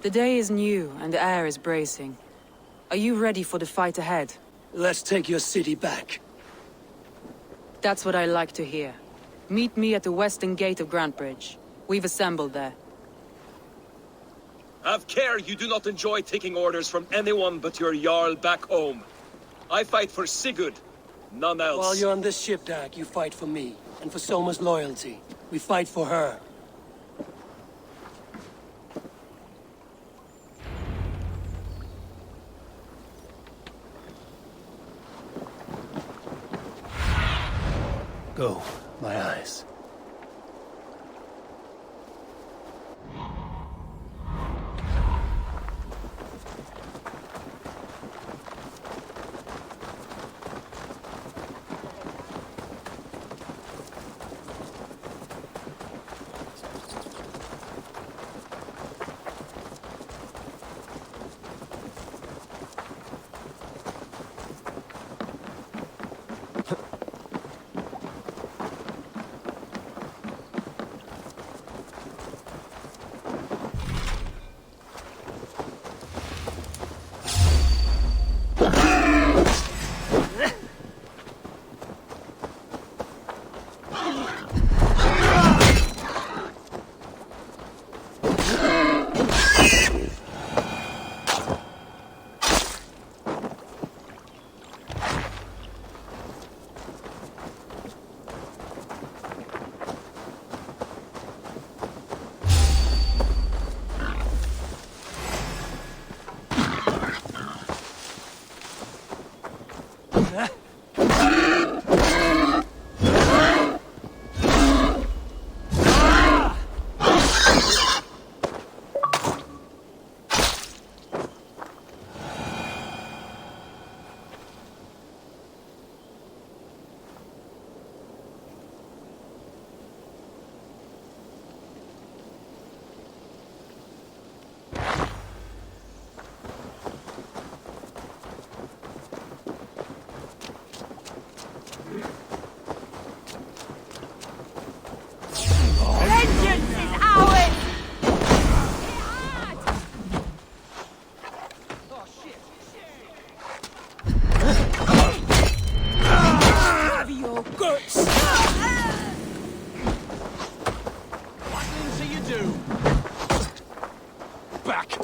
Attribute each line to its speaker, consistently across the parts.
Speaker 1: The day is new and the air is bracing. Are you ready for the fight ahead?
Speaker 2: Let's take your city back.
Speaker 1: That's what I like to hear. Meet me at the western gate of Grantbridge. We've assembled there.
Speaker 3: Have care you do not enjoy taking orders from anyone but your Jarl back home. I fight for Sigurd, none else.
Speaker 2: While you're on this ship, Dag, you fight for me. And for Soma's loyalty. We fight for her. Go, my eyes.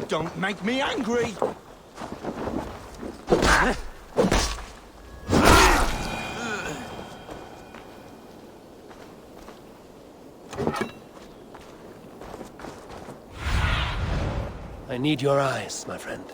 Speaker 4: Don't make me angry!
Speaker 2: I need your eyes, my friend.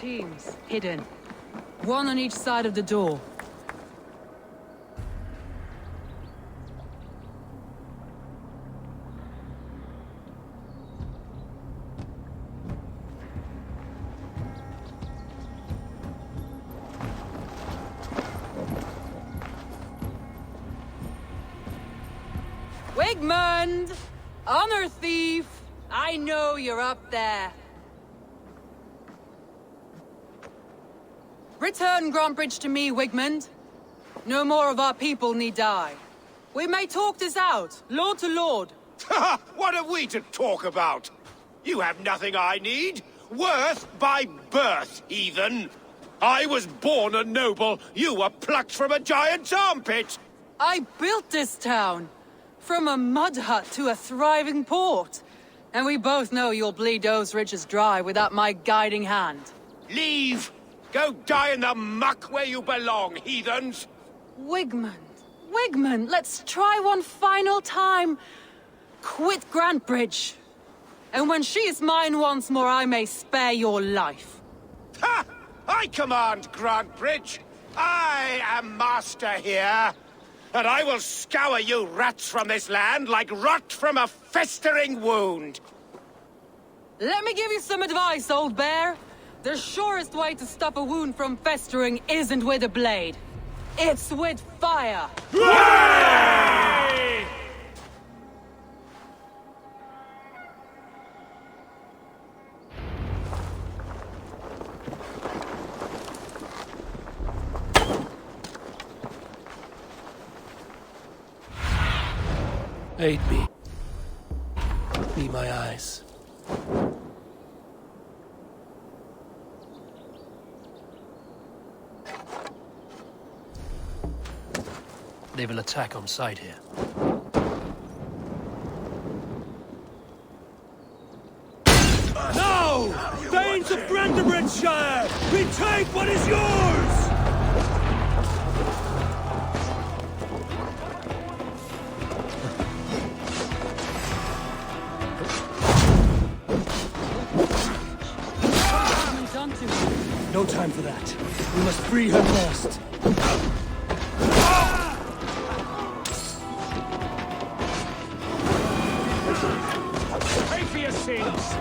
Speaker 1: teams, hidden. One on each side of the door. Wigmund! Honor thief! I know you're up there. Return Grantbridge to me, Wigmund. No more of our people need die. We may talk this out, lord to lord.
Speaker 5: What are we to talk about? You have nothing I need. Worth by birth, heathen. I was born a noble. You were plucked from a giant's armpit.
Speaker 1: I built this town. From a mud hut to a thriving port. And we both know you'll bleed those riches dry without my guiding hand.
Speaker 5: Leave! Go die in the muck where you belong, heathens!
Speaker 1: Wigmund, let's try one final time. Quit Grantbridge. And when she is mine once more, I may spare your life.
Speaker 5: Ha! I command Grantbridge. I am master here. And I will scour you rats from this land like rot from a festering wound.
Speaker 1: Let me give you some advice, old bear. The surest way to stop a wound from festering isn't with a blade. It's with fire.
Speaker 5: Hooray!
Speaker 2: Aid me. Be my eyes. They will attack on sight here.
Speaker 4: No! Thanes of Brandenburgshire! Retake what is yours!
Speaker 2: No time for that. We must free her first.
Speaker 5: Pay for your sins!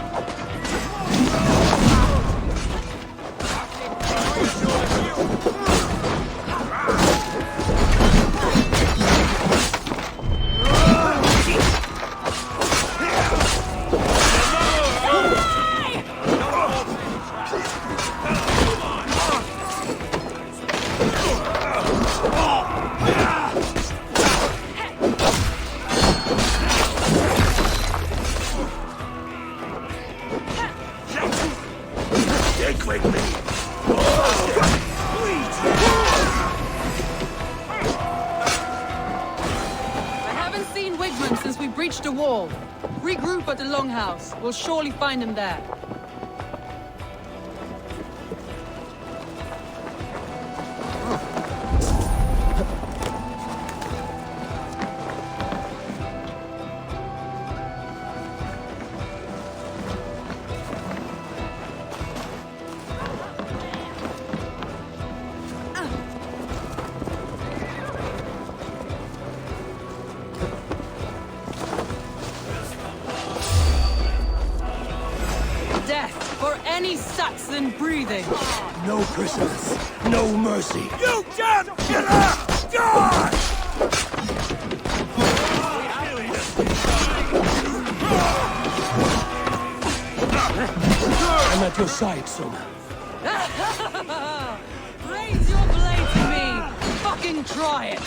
Speaker 1: Since we breached the wall. Regroup at the Longhouse. We'll surely find him there. Any Saxon breathing.
Speaker 2: No prisoners. No mercy.
Speaker 4: You damn killer! Die!
Speaker 2: I'm at your side, Sona.
Speaker 1: Raise your blade to me. Fucking try it.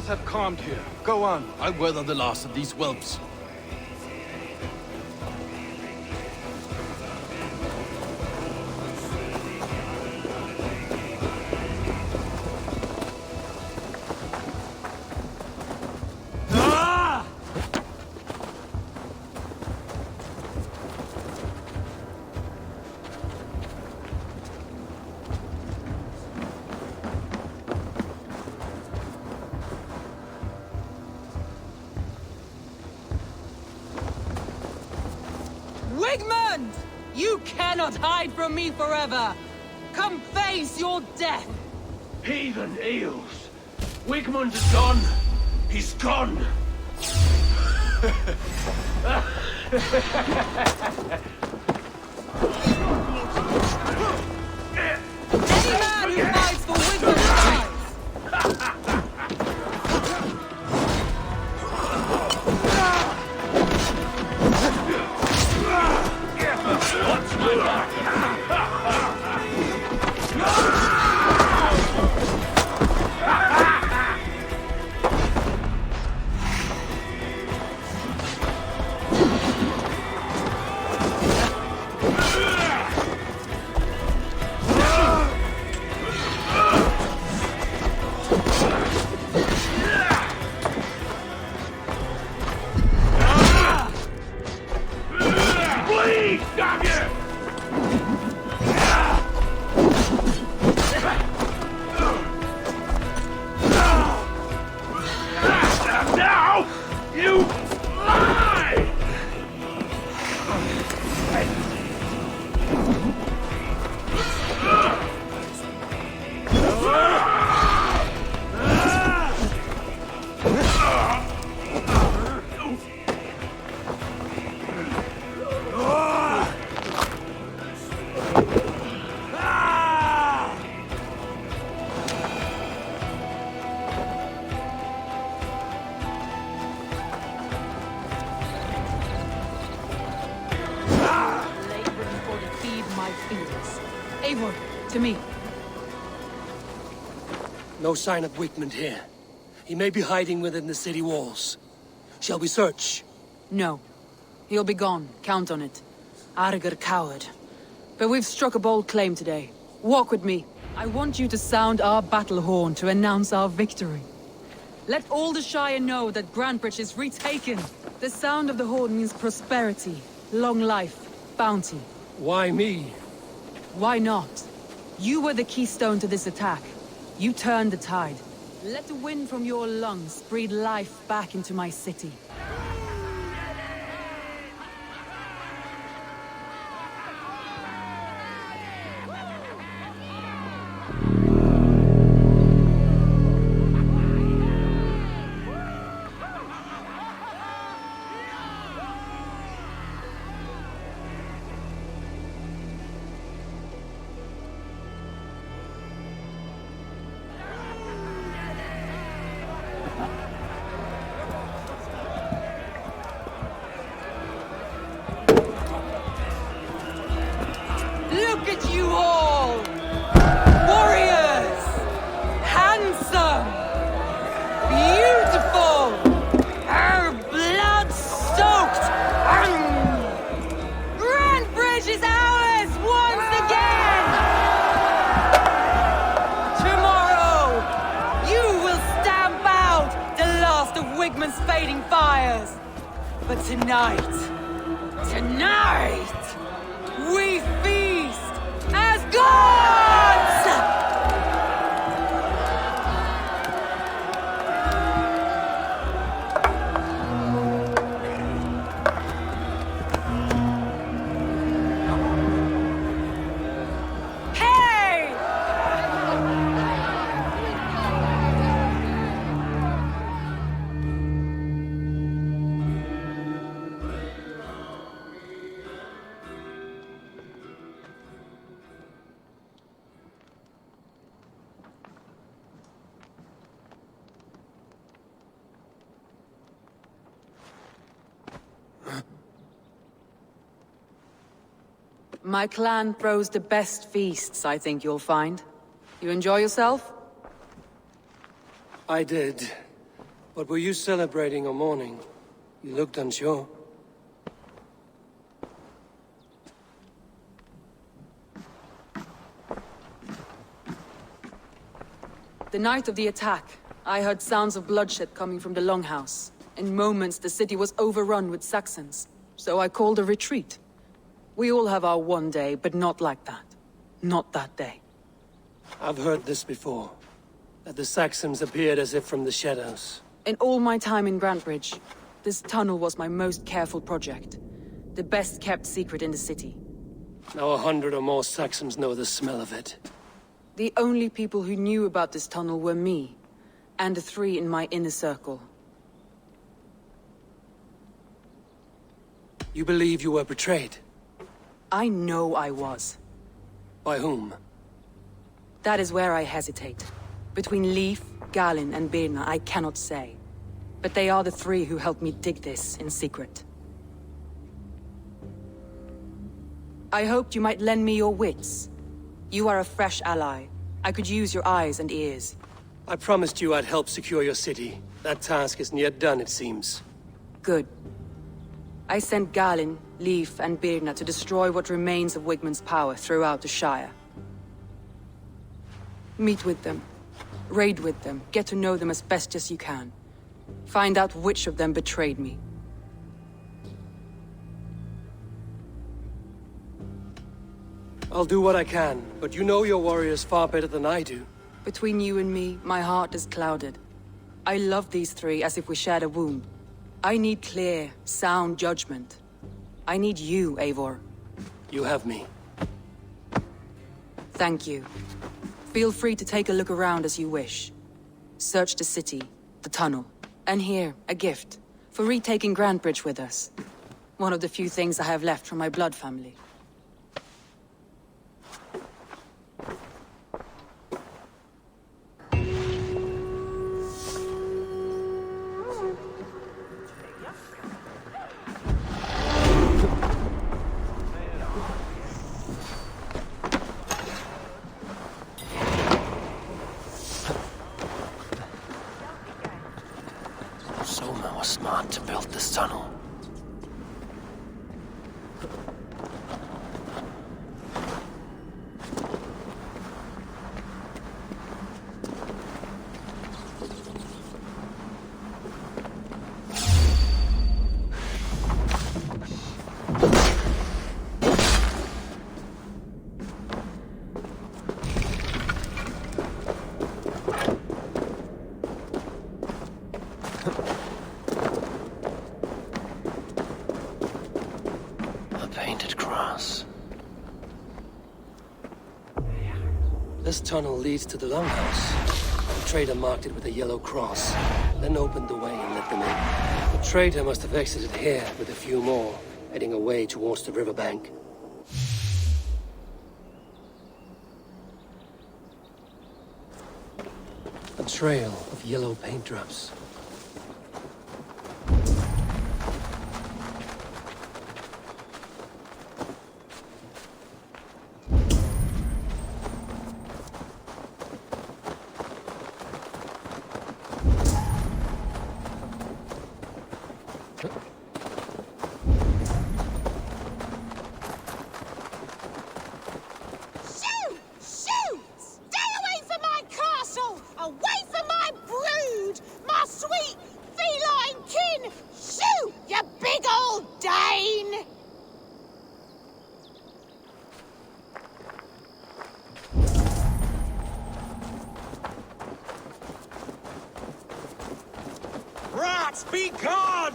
Speaker 6: have calmed here. Go on. I'll weather the last of these whelps.
Speaker 1: Wigmund! You cannot hide from me forever! Come face your death!
Speaker 4: Heathen eels. Wigmund is gone. He's gone.
Speaker 1: Any man who fights for Wigmund dies!
Speaker 4: Bleed, damn you! Now, you lie!
Speaker 1: Laboring for to feed my feelings. Eivor, to me.
Speaker 2: No sign of Wigmund here. He may be hiding within the city walls. Shall we search?
Speaker 1: No. He'll be gone. Count on it. Arger coward. But we've struck a bold claim today. Walk with me. I want you to sound our battle horn to announce our victory. Let all the Shire know that Grantbridge is retaken. The sound of the horn means prosperity, long life, bounty.
Speaker 2: Why me?
Speaker 1: Why not? You were the keystone to this attack. You turned the tide. Let the wind from your lungs breathe life back into my city. Look at you all! Warriors! Handsome! Beautiful! Our blood-soaked! Grantbridge is ours once again! Tomorrow, you will stamp out the last of Wigmund's fading fires. But tonight, we feast as gods! Hey! My clan throws the best feasts, I think you'll find. You enjoy yourself?
Speaker 2: I did. But were you celebrating or mourning? You looked unsure.
Speaker 1: The night of the attack, I heard sounds of bloodshed coming from the Longhouse. In moments, the city was overrun with Saxons, so I called a retreat. We all have our one day, but not like that. Not that day.
Speaker 2: I've heard this before. That the Saxons appeared as if from the shadows.
Speaker 1: In all my time in Grantbridge, this tunnel was my most careful project. The best kept secret in the city.
Speaker 2: Now 100 or more Saxons know the smell of it.
Speaker 1: The only people who knew about this tunnel were me, and the 3 in my inner circle.
Speaker 2: You believe you were betrayed?
Speaker 1: I know I was.
Speaker 2: By whom?
Speaker 1: That is where I hesitate. Between Leif, Galin, and Birna, I cannot say. But they are the 3 who helped me dig this in secret. I hoped you might lend me your wits. You are a fresh ally. I could use your eyes and ears.
Speaker 2: I promised you I'd help secure your city. That task isn't yet done, it seems.
Speaker 1: Good. I sent Galin, Leif, and Birna to destroy what remains of Wigmund's power throughout the Shire. Meet with them. Raid with them. Get to know them as best as you can. Find out which of them betrayed me.
Speaker 2: I'll do what I can, but you know your warriors far better than I do.
Speaker 1: Between you and me, my heart is clouded. I love these 3 as if we shared a womb. I need clear, sound judgment. I need you, Eivor.
Speaker 2: You have me.
Speaker 1: Thank you. Feel free to take a look around as you wish. Search the city, the tunnel, and here, a gift, for retaking Grantbridge with us. One of the few things I have left from my blood family.
Speaker 2: Soma was smart to build this tunnel. This tunnel leads to the Longhouse. The trader marked it with a yellow cross, then opened the way and let them in. The trader must have exited here with a few more, heading away towards the riverbank. A trail of yellow paint drops.
Speaker 4: Rats, be gone!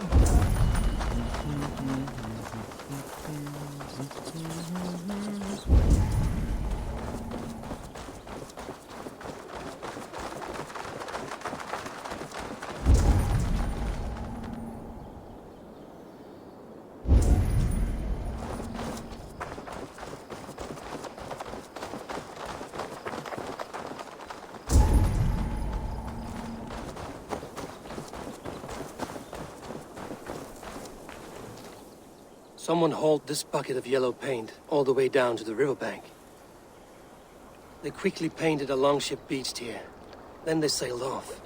Speaker 2: Someone hauled this bucket of yellow paint all the way down to the riverbank. They quickly painted a longship beached here. Then they sailed off.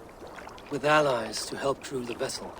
Speaker 2: with allies to help crew the vessel.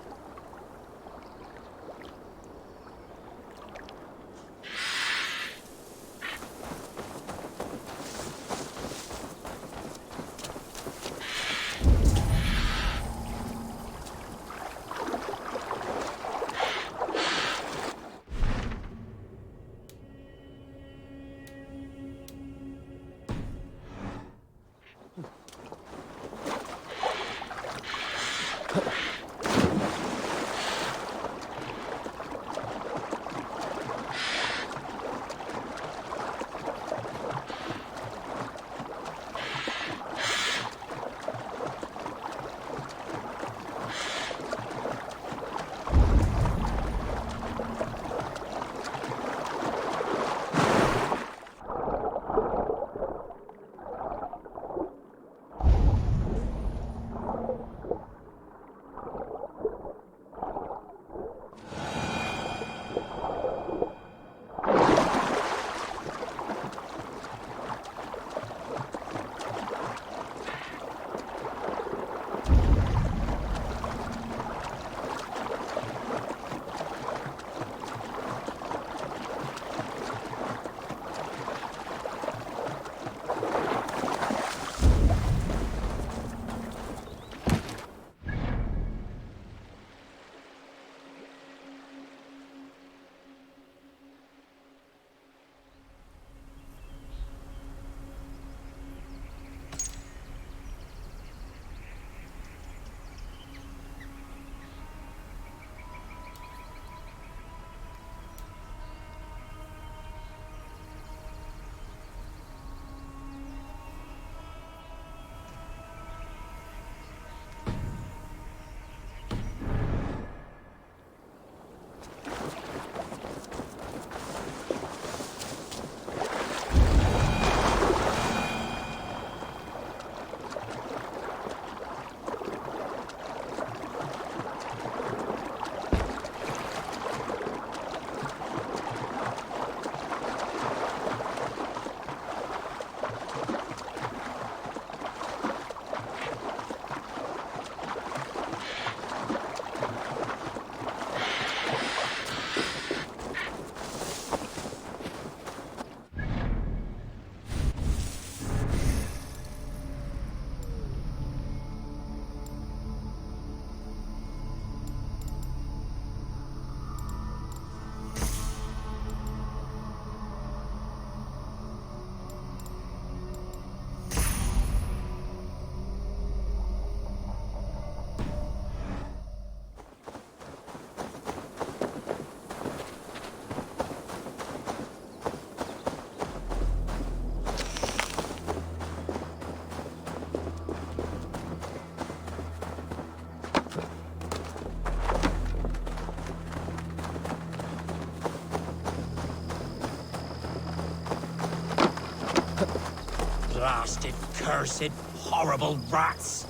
Speaker 7: Blasted, cursed, horrible rats!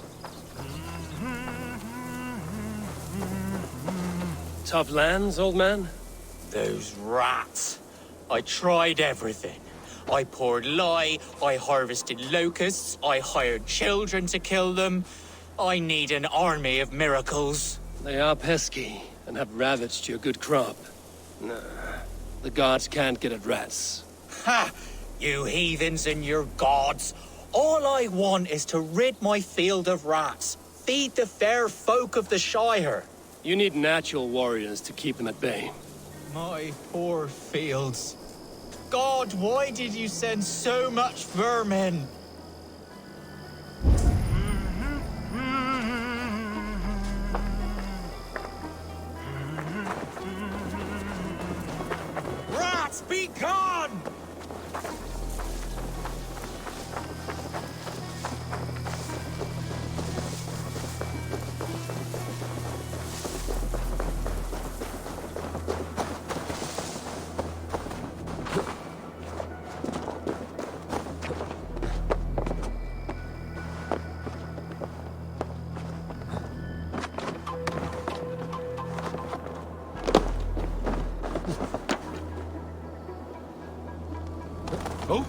Speaker 2: Tough lands, old man?
Speaker 7: Those rats. I tried everything. I poured lye, I harvested locusts, I hired children to kill them. I need an army of miracles.
Speaker 2: They are pesky, and have ravaged your good crop. Nah, the gods can't get at rats.
Speaker 7: Ha! You heathens and your gods. All I want is to rid my field of rats. Feed the fair folk of the Shire.
Speaker 2: You need natural warriors to keep them at bay.
Speaker 7: My poor fields. God, why did you send so much vermin? Rats, be gone!
Speaker 6: Oh?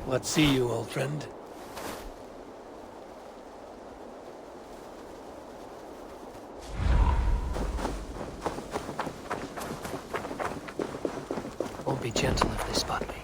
Speaker 2: What see you, old friend? Won't be gentle if they spot me.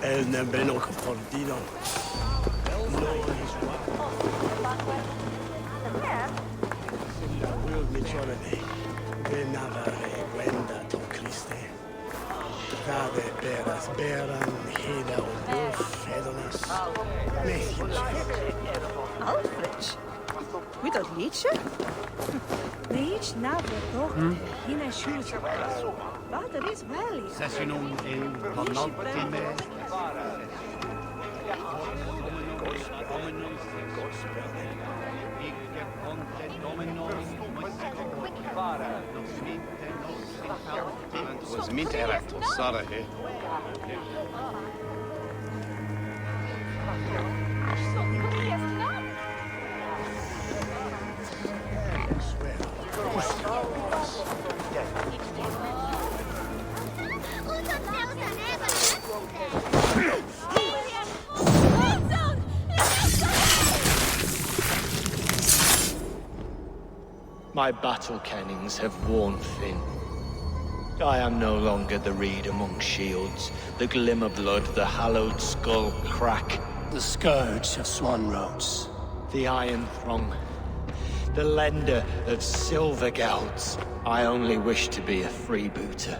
Speaker 4: El nembreno kapon dino. bäran hela och fädernas
Speaker 8: Alfred? We don't liedje? Liedje na toch in een shoot. Wat er is wel ja.
Speaker 4: Sessionum in Monotime. Was mint erect och sarre he.
Speaker 9: My battle kennings have worn thin. I am no longer the reed among shields, the glimmer blood, the hallowed skull crack,
Speaker 2: The scourge of Swan Roads.
Speaker 9: the iron throng, the lender of silver gelds. I only wish to be a freebooter.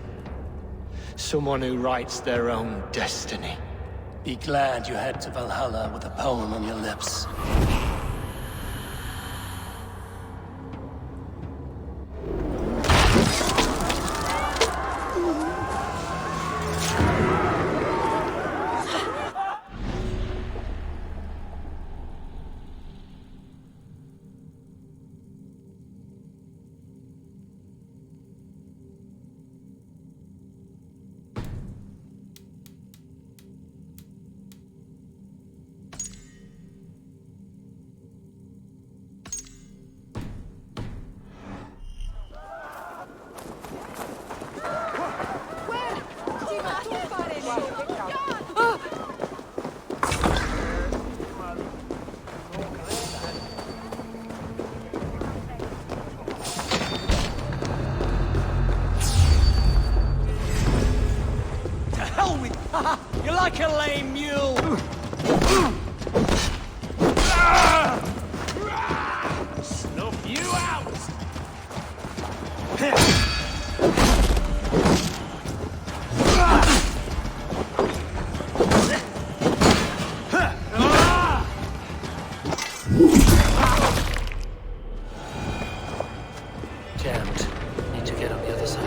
Speaker 9: Someone who writes their own destiny.
Speaker 2: Be glad you head to Valhalla with a poem on your lips.
Speaker 9: You're like a lame mule!
Speaker 4: Snuff you out!
Speaker 2: Jammed. Need to get on the other side.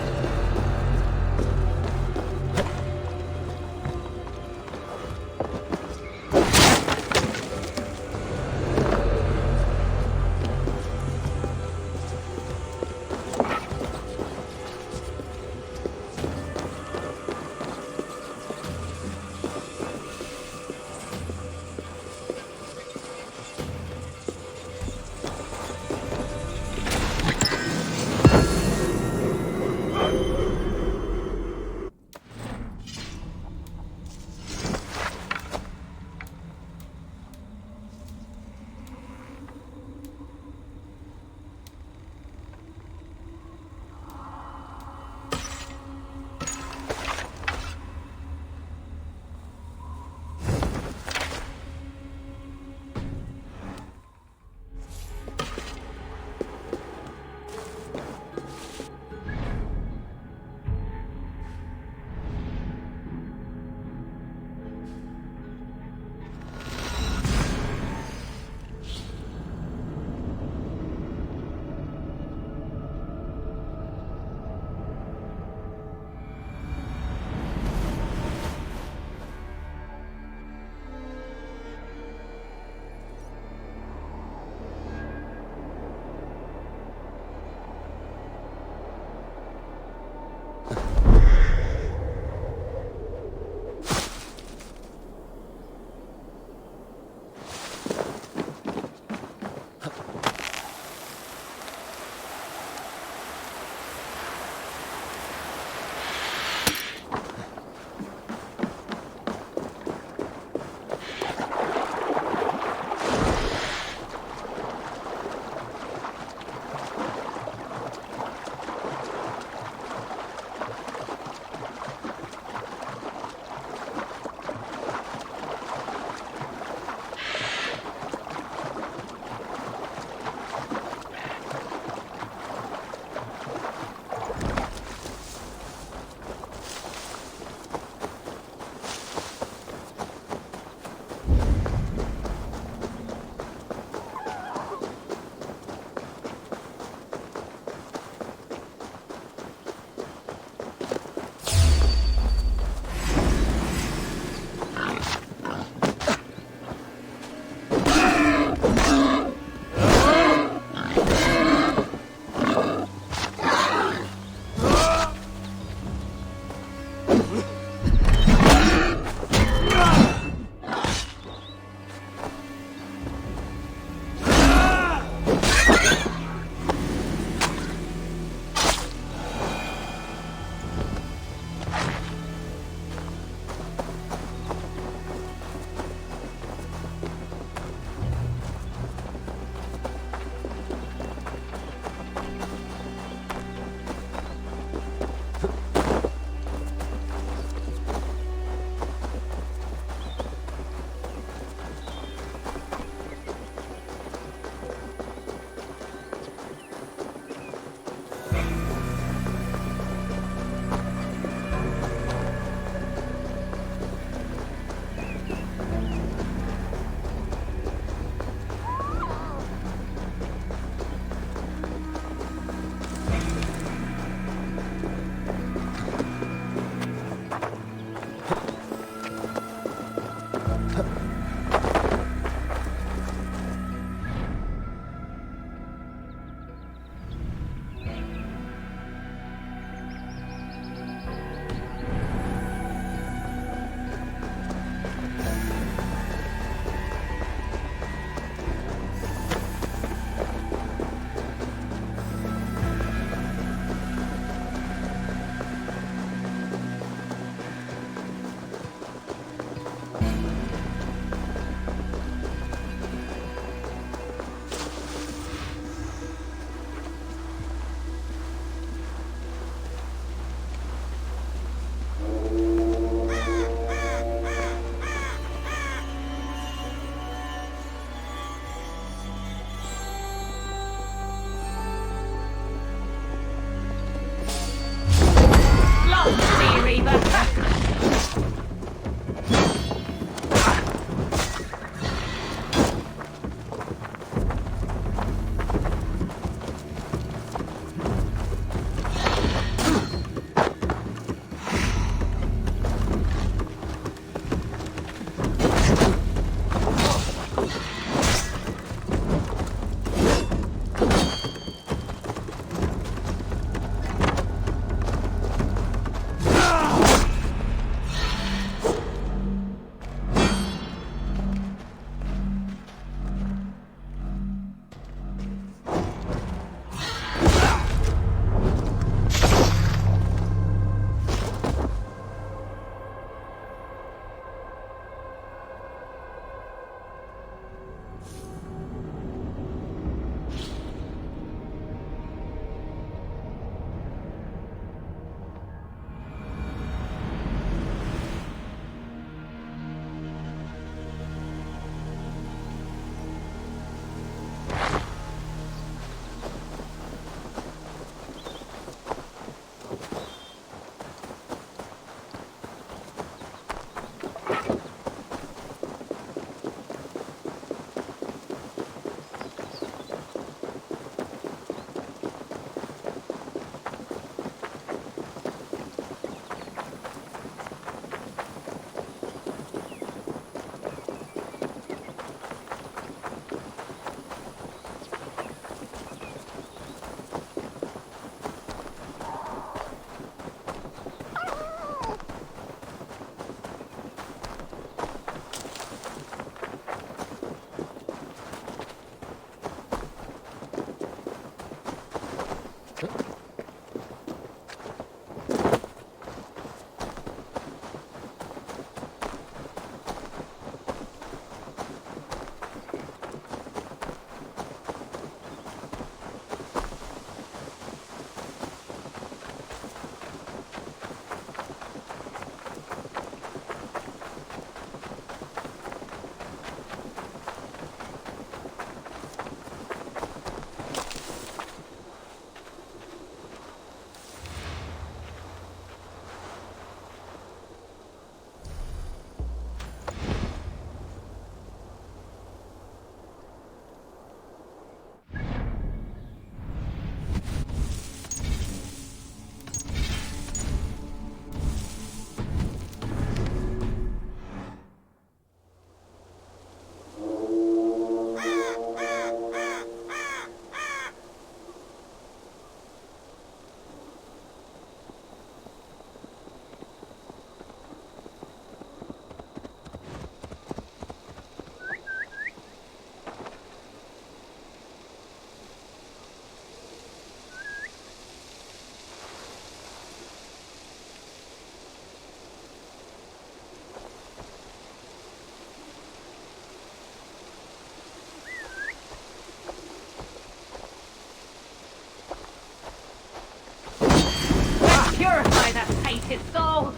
Speaker 10: Purify that tainted soul!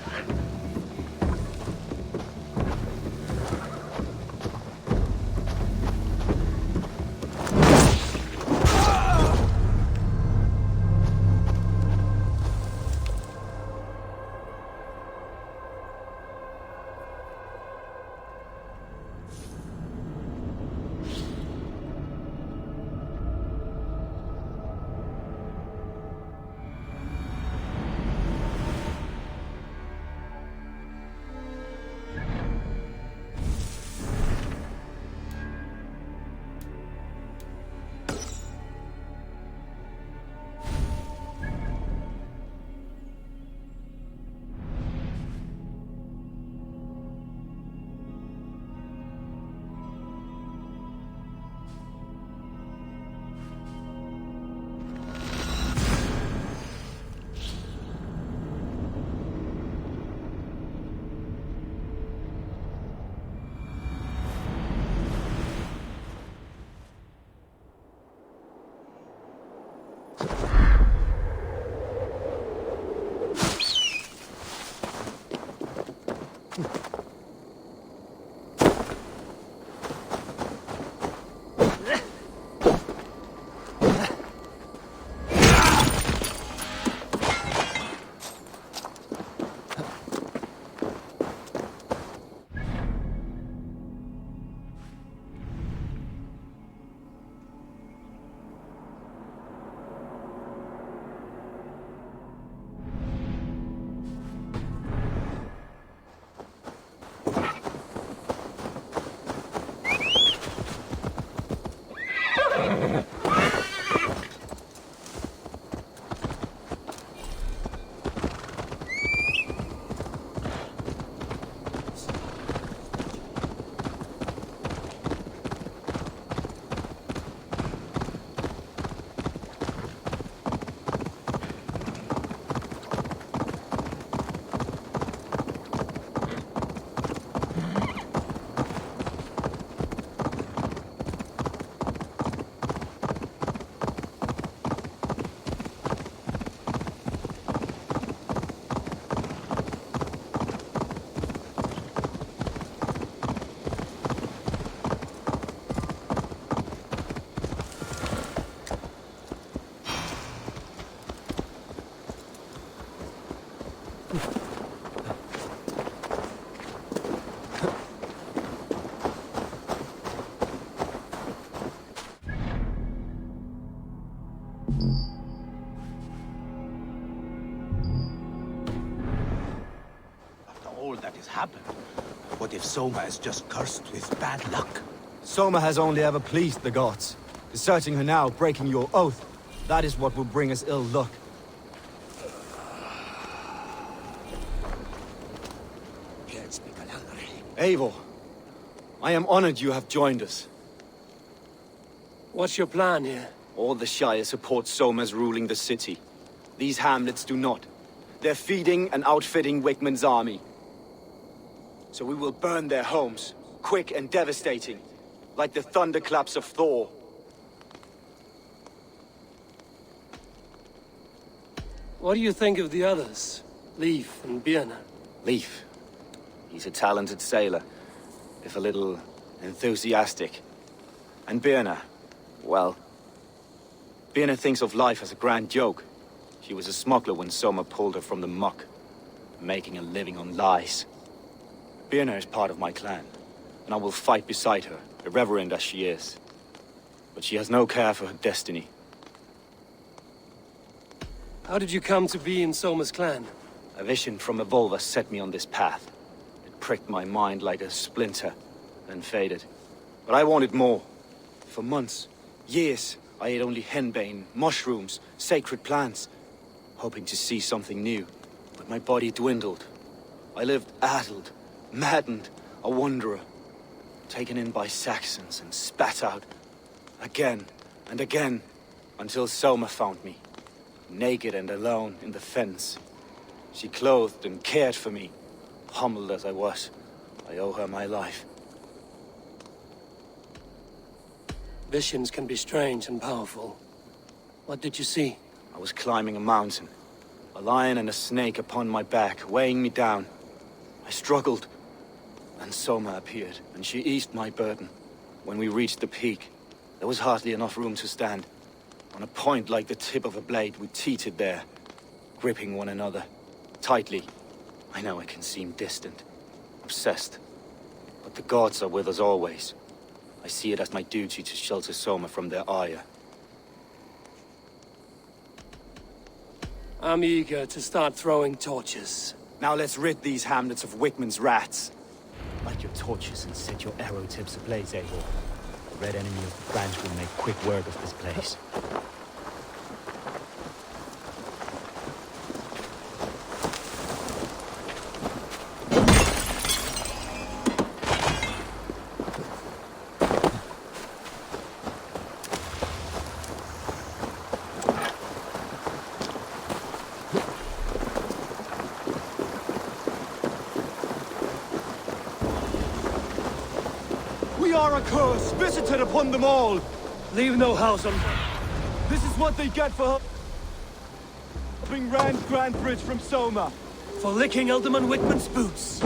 Speaker 11: all that has happened. What if Soma is just cursed with bad luck?
Speaker 12: Soma has only ever pleased the gods. Deserting her now, breaking your oath, that is what will bring us ill luck. Eivor, I am honored you have joined us.
Speaker 2: What's your plan here?
Speaker 12: All the Shire support Soma's ruling the city. These hamlets do not. They're feeding and outfitting Wickman's army. So we will burn their homes, quick and devastating, like the thunderclaps of Thor.
Speaker 2: What do you think of the others? Leif and Birna?
Speaker 12: Leif. He's a talented sailor, if a little enthusiastic. And Birna, well... Birna thinks of life as a grand joke. She was a smuggler when Soma pulled her from the muck, making a living on lies. Birna is part of my clan, and I will fight beside her, irreverent as she is. But she has no care for her destiny.
Speaker 2: How did you come to be in Soma's clan?
Speaker 12: A vision from Evolva set me on this path. It pricked my mind like a splinter, then faded. But I wanted more. For months, years, I ate only henbane, mushrooms, sacred plants, hoping to see something new. But my body dwindled. I lived addled, maddened, a wanderer, taken in by Saxons and spat out, again and again, until Soma found me, naked and alone in the fens. She clothed and cared for me, humbled as I was. I owe her my life.
Speaker 2: Visions can be strange and powerful. What did you see?
Speaker 12: I was climbing a mountain. A lion and a snake upon my back, weighing me down. I struggled. Then Soma appeared, and she eased my burden. When we reached the peak, there was hardly enough room to stand. On a point like the tip of a blade, we teetered there, gripping one another. Tightly. I know I can seem distant, obsessed. But the gods are with us always. I see it as my duty to shelter Soma from their ire.
Speaker 2: I'm eager to start throwing torches.
Speaker 12: Now let's rid these hamlets of Wickman's rats. Light your torches and set your arrow tips ablaze, Eivor. The red enemy of the branch will make quick work of this place. We are a curse visited upon them all!
Speaker 4: Leave no house on...
Speaker 12: This is what they get for helping Rand Grantbridge from Soma.
Speaker 4: For licking Alderman Wickman's boots.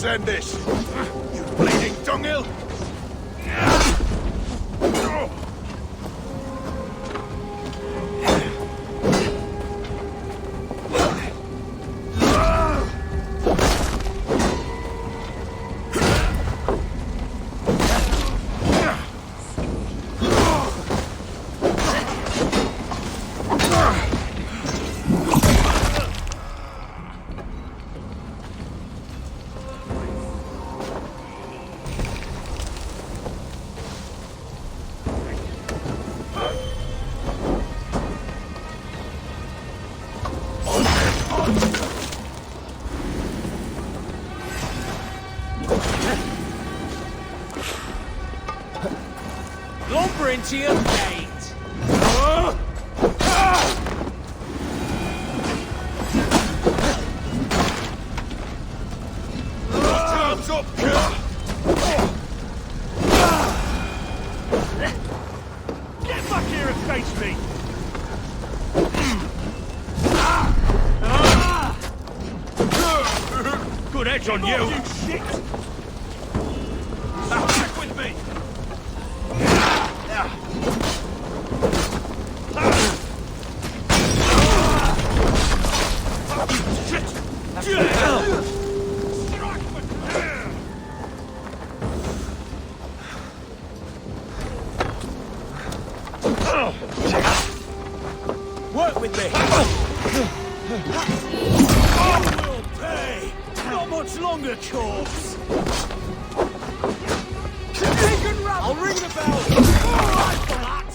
Speaker 5: Let's end this. You bleeding dunghill!
Speaker 4: Lumber into your gate!
Speaker 5: Time's up, kid!
Speaker 4: Get back here and face me! Good edge on you! You shit! Back with me! Work with me! I will pay! Not much longer, corpse! I'll ring the bell! All right for that!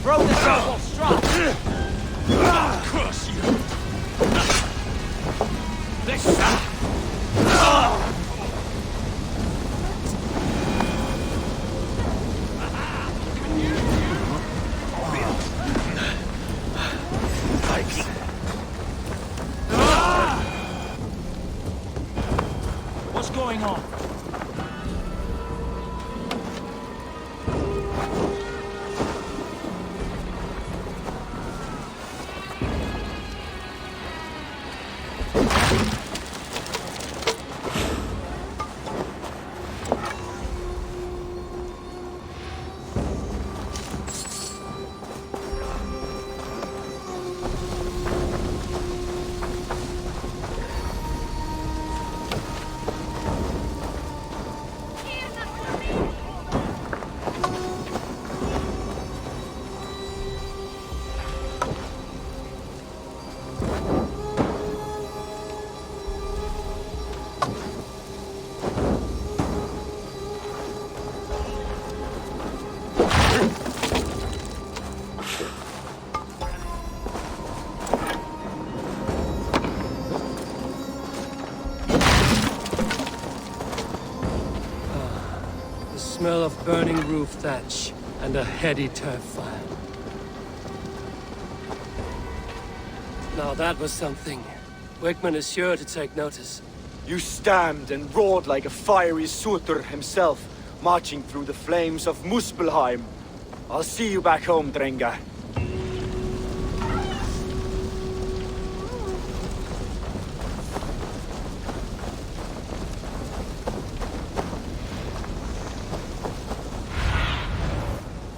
Speaker 4: Throw the double strap! Curse you! This... What's going on?
Speaker 2: Smell of burning roof thatch and a heady turf fire. Now that was something. Wickman is sure to take notice.
Speaker 12: You stand and roared like a fiery Surtur himself, marching through the flames of Muspelheim. I'll see you back home, Drenga.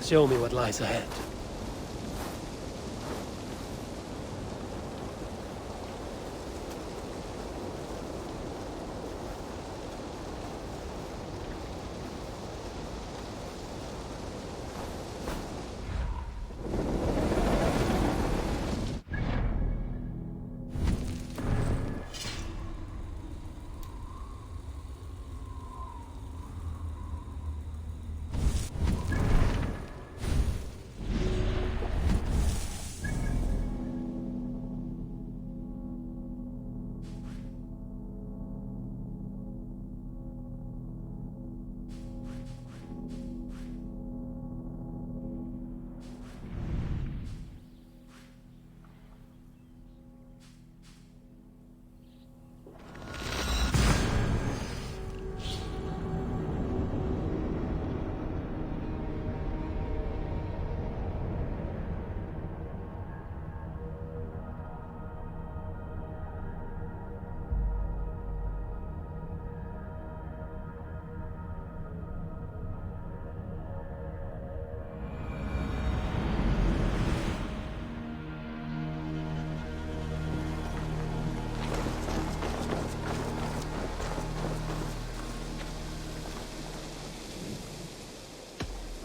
Speaker 2: Show me what lies ahead.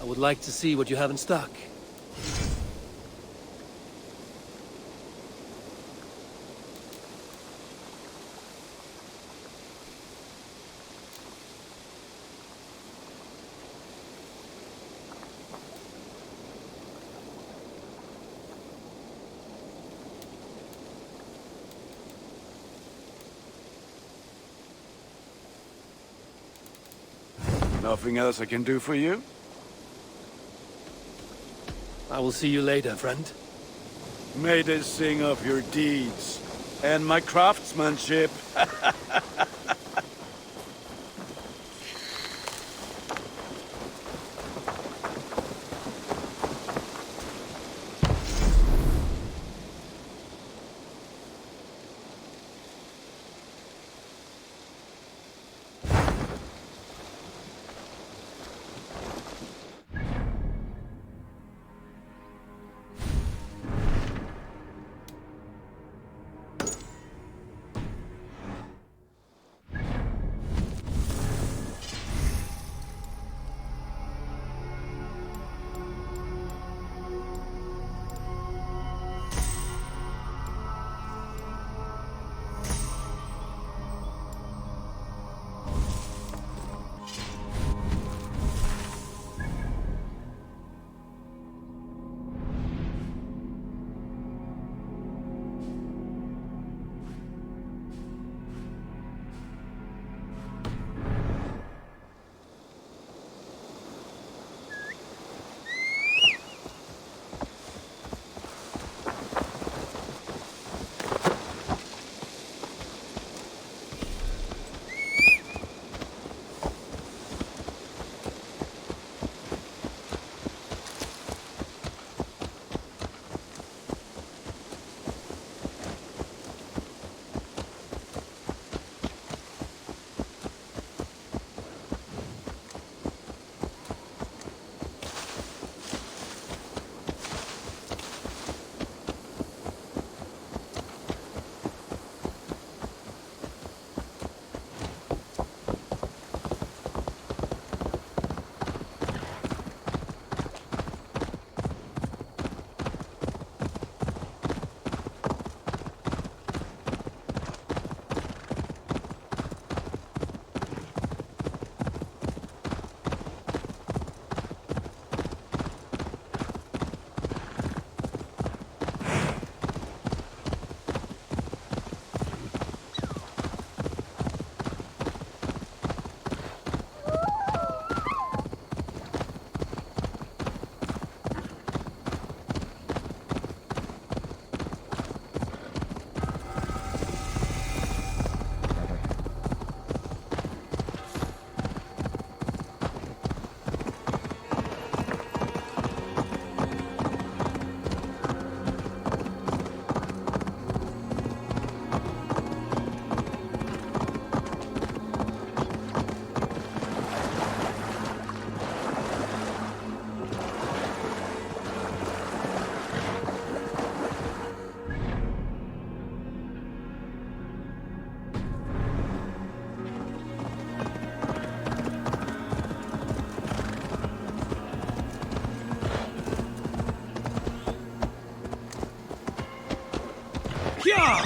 Speaker 2: would like to see what you have in stock.
Speaker 13: Nothing else I can do for you?
Speaker 2: I will see you later, friend.
Speaker 13: May they sing of your deeds and my craftsmanship.
Speaker 4: Yeah!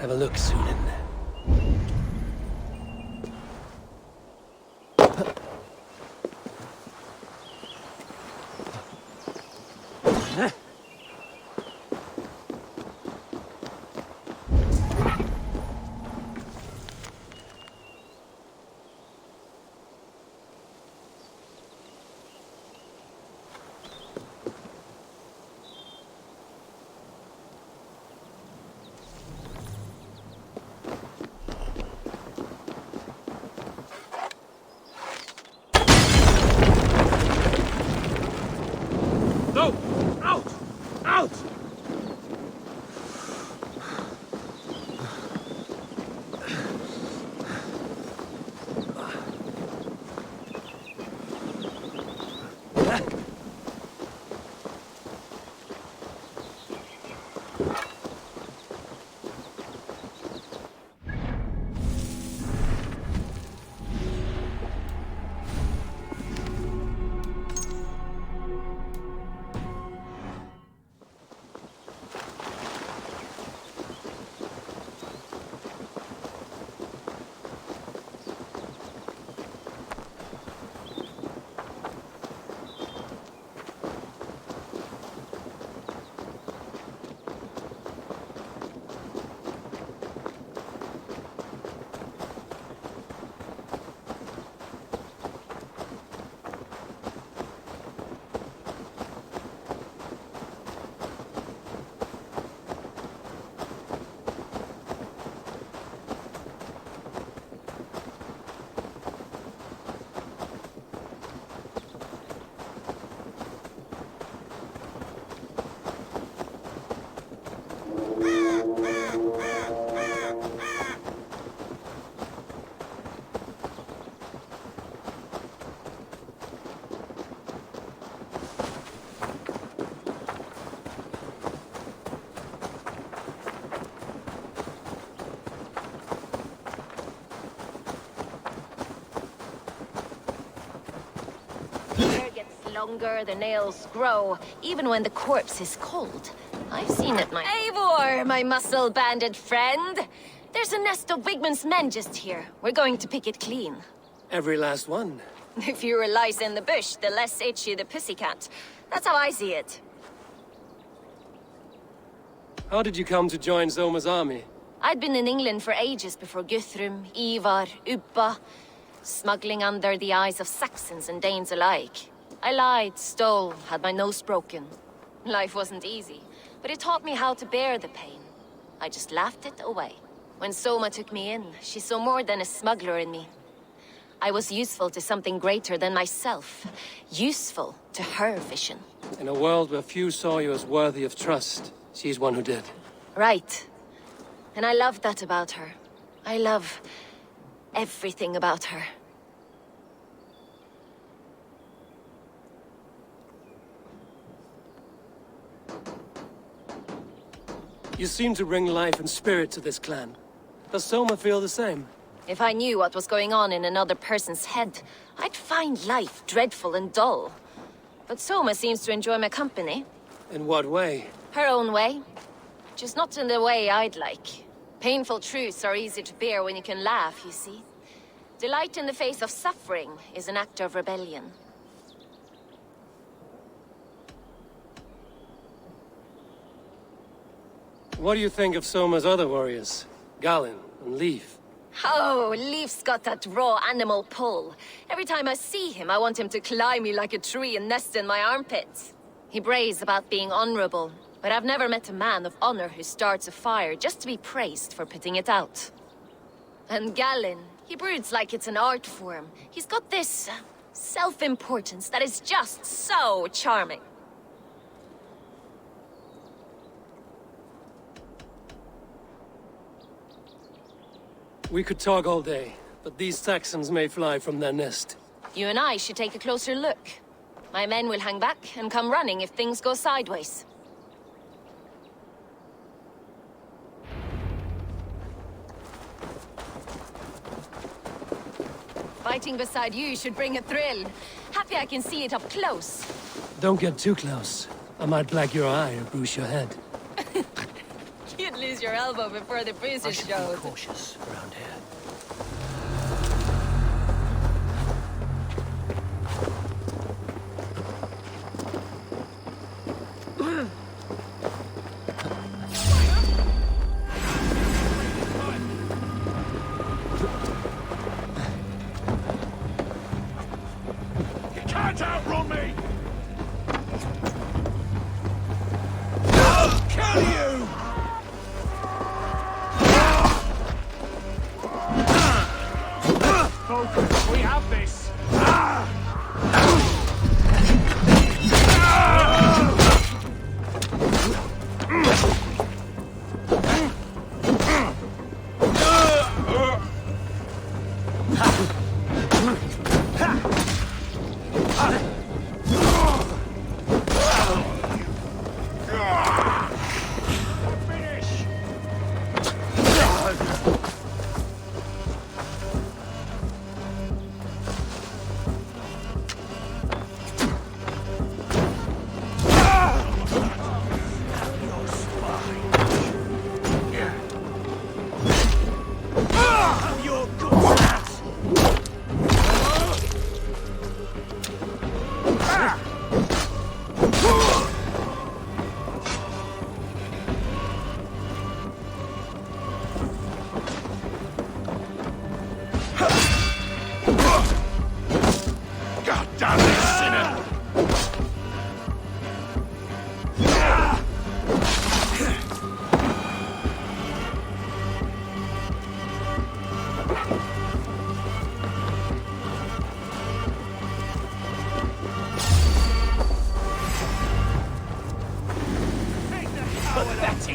Speaker 2: Have a look, Sunan.
Speaker 3: No! Out! Out!
Speaker 14: Longer the nails grow, even when the corpse is cold. I've seen it, my Eivor, my muscle-banded friend. There's a nest of Wigman's men just here. We're going to pick it clean.
Speaker 2: Every last one.
Speaker 14: The fewer lice in the bush, the less itchy the pussycat. That's how I see it.
Speaker 2: How did you come to join Zoma's army?
Speaker 14: I'd been in England for ages before Guthrum, Ivar, Ubba, smuggling under the eyes of Saxons and Danes alike. I lied, stole, had my nose broken. Life wasn't easy, but it taught me how to bear the pain. I just laughed it away. When Soma took me in, she saw more than a smuggler in me. I was useful to something greater than myself. Useful to her vision.
Speaker 2: In a world where few saw you as worthy of trust, she's one who did.
Speaker 14: Right. And I love that about her. I love everything about her.
Speaker 2: You seem to bring life and spirit to this clan. Does Soma feel the same?
Speaker 14: If I knew what was going on in another person's head, I'd find life dreadful and dull. But Soma seems to enjoy my company.
Speaker 2: In what way?
Speaker 14: Her own way. Just not in the way I'd like. Painful truths are easy to bear when you can laugh, you see. Delight in the face of suffering is an act of rebellion.
Speaker 2: What do you think of Soma's other warriors? Galen and Leaf?
Speaker 14: Oh, Leaf's got that raw animal pull. Every time I see him, I want him to climb me like a tree and nest in my armpits. He brays about being honorable, but I've never met a man of honor who starts a fire just to be praised for putting it out. And Galen, he broods like it's an art form. He's got this self-importance that is just so charming.
Speaker 2: We could talk all day, but these Saxons may fly from their nest.
Speaker 14: You and I should take a closer look. My men will hang back and come running if things go sideways. Fighting beside you should bring a thrill. Happy I can see it up close.
Speaker 2: Don't get too close. I might black your eye or bruise your head.
Speaker 14: You'd lose your elbow before the bruises showed.
Speaker 2: Be cautious around here.
Speaker 4: Can't outrun me! I'll kill you! Focus, we have this!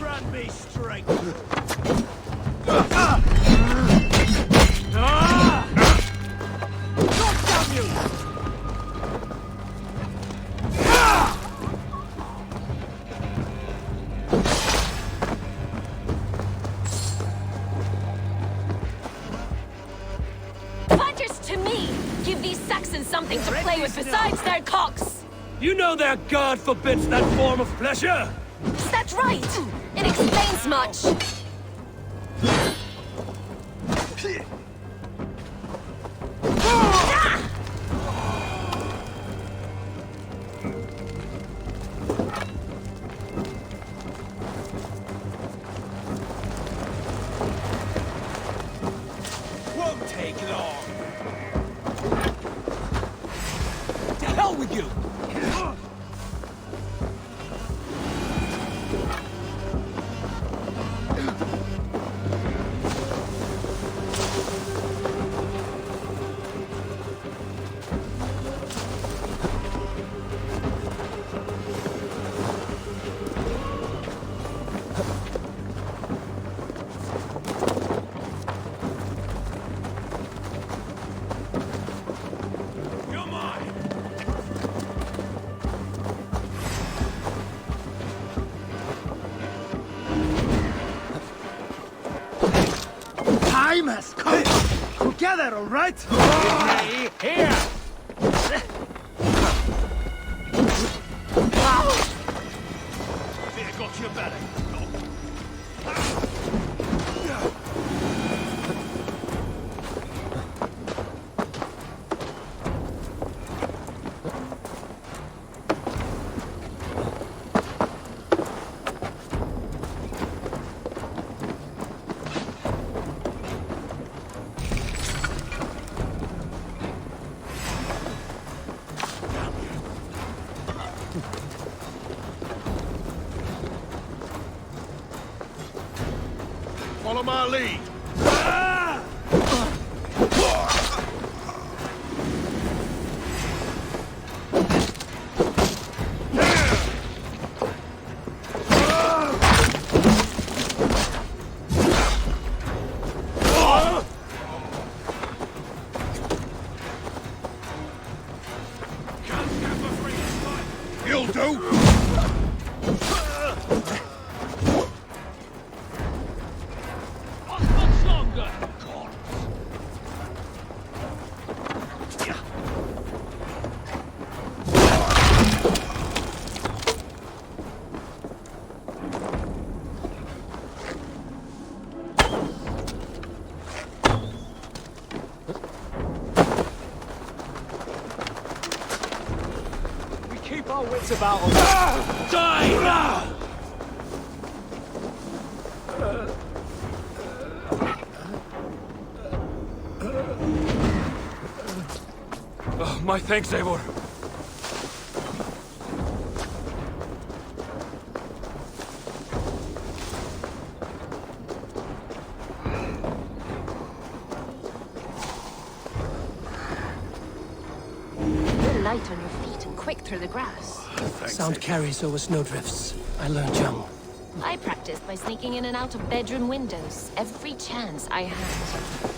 Speaker 4: Run me straight.
Speaker 14: Fighters to me! Give these Saxons something to play with besides their cocks!
Speaker 4: You know their God forbids that form of pleasure!
Speaker 14: Is that right? It explains much.
Speaker 4: Won't take long. To hell with you!
Speaker 11: Time has come. Together, all right?
Speaker 4: Here! Fear got your belly.
Speaker 5: Follow my lead. You'll do.
Speaker 4: Hostile
Speaker 9: our wits about us.
Speaker 4: Die now!
Speaker 3: Oh, my thanks, Eivor.
Speaker 14: You're light on your feet and quick through the grass.
Speaker 2: Sound carries over snowdrifts. I learned young.
Speaker 14: I practiced by sneaking in and out of bedroom windows every chance I had.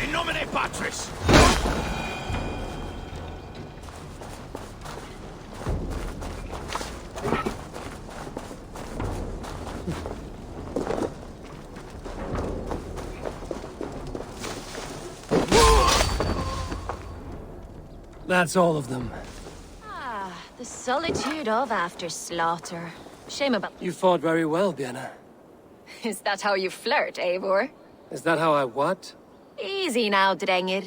Speaker 5: In nomine Patris!
Speaker 2: That's all of them.
Speaker 14: Ah, the solitude of after slaughter. Shame about...
Speaker 2: You fought very well, Bianna.
Speaker 14: Is that how you flirt, Eivor?
Speaker 2: Is that how I what?
Speaker 14: Easy now, Drengir.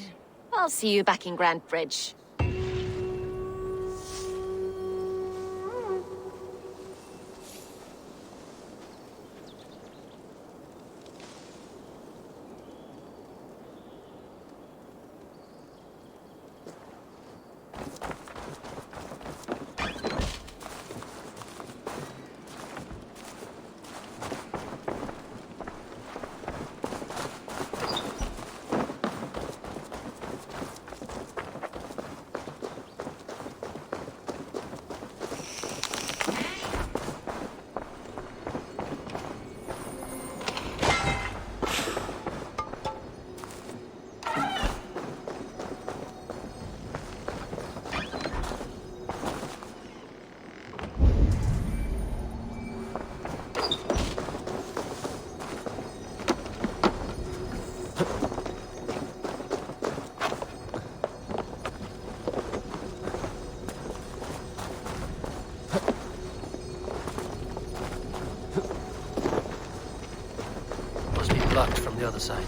Speaker 14: I'll see you back in Grant Bridge.
Speaker 2: Blocked from the other side.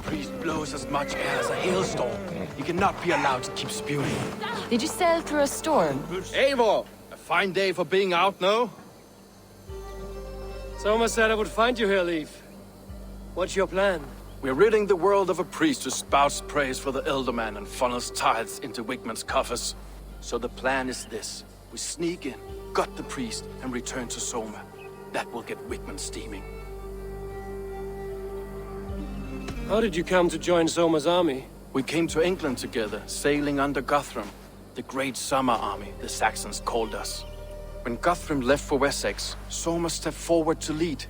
Speaker 6: priest blows as much air as a hailstorm. He cannot be allowed to keep spewing.
Speaker 14: Did you sail through a storm?
Speaker 6: Eivor! A fine day for being out, no?
Speaker 2: Soma said I would find you here, Leif. What's your plan?
Speaker 6: We're ridding the world of a priest who spouts praise for the Elderman and funnels tithes into Wigman's coffers. So the plan is this. We sneak in, gut the priest, and return to Soma. That will get Wigman steaming.
Speaker 2: How did you come to join Soma's army?
Speaker 6: We came to England together, sailing under Guthrum. The Great Summer Army, the Saxons called us. When Guthrum left for Wessex, Soma stepped forward to lead.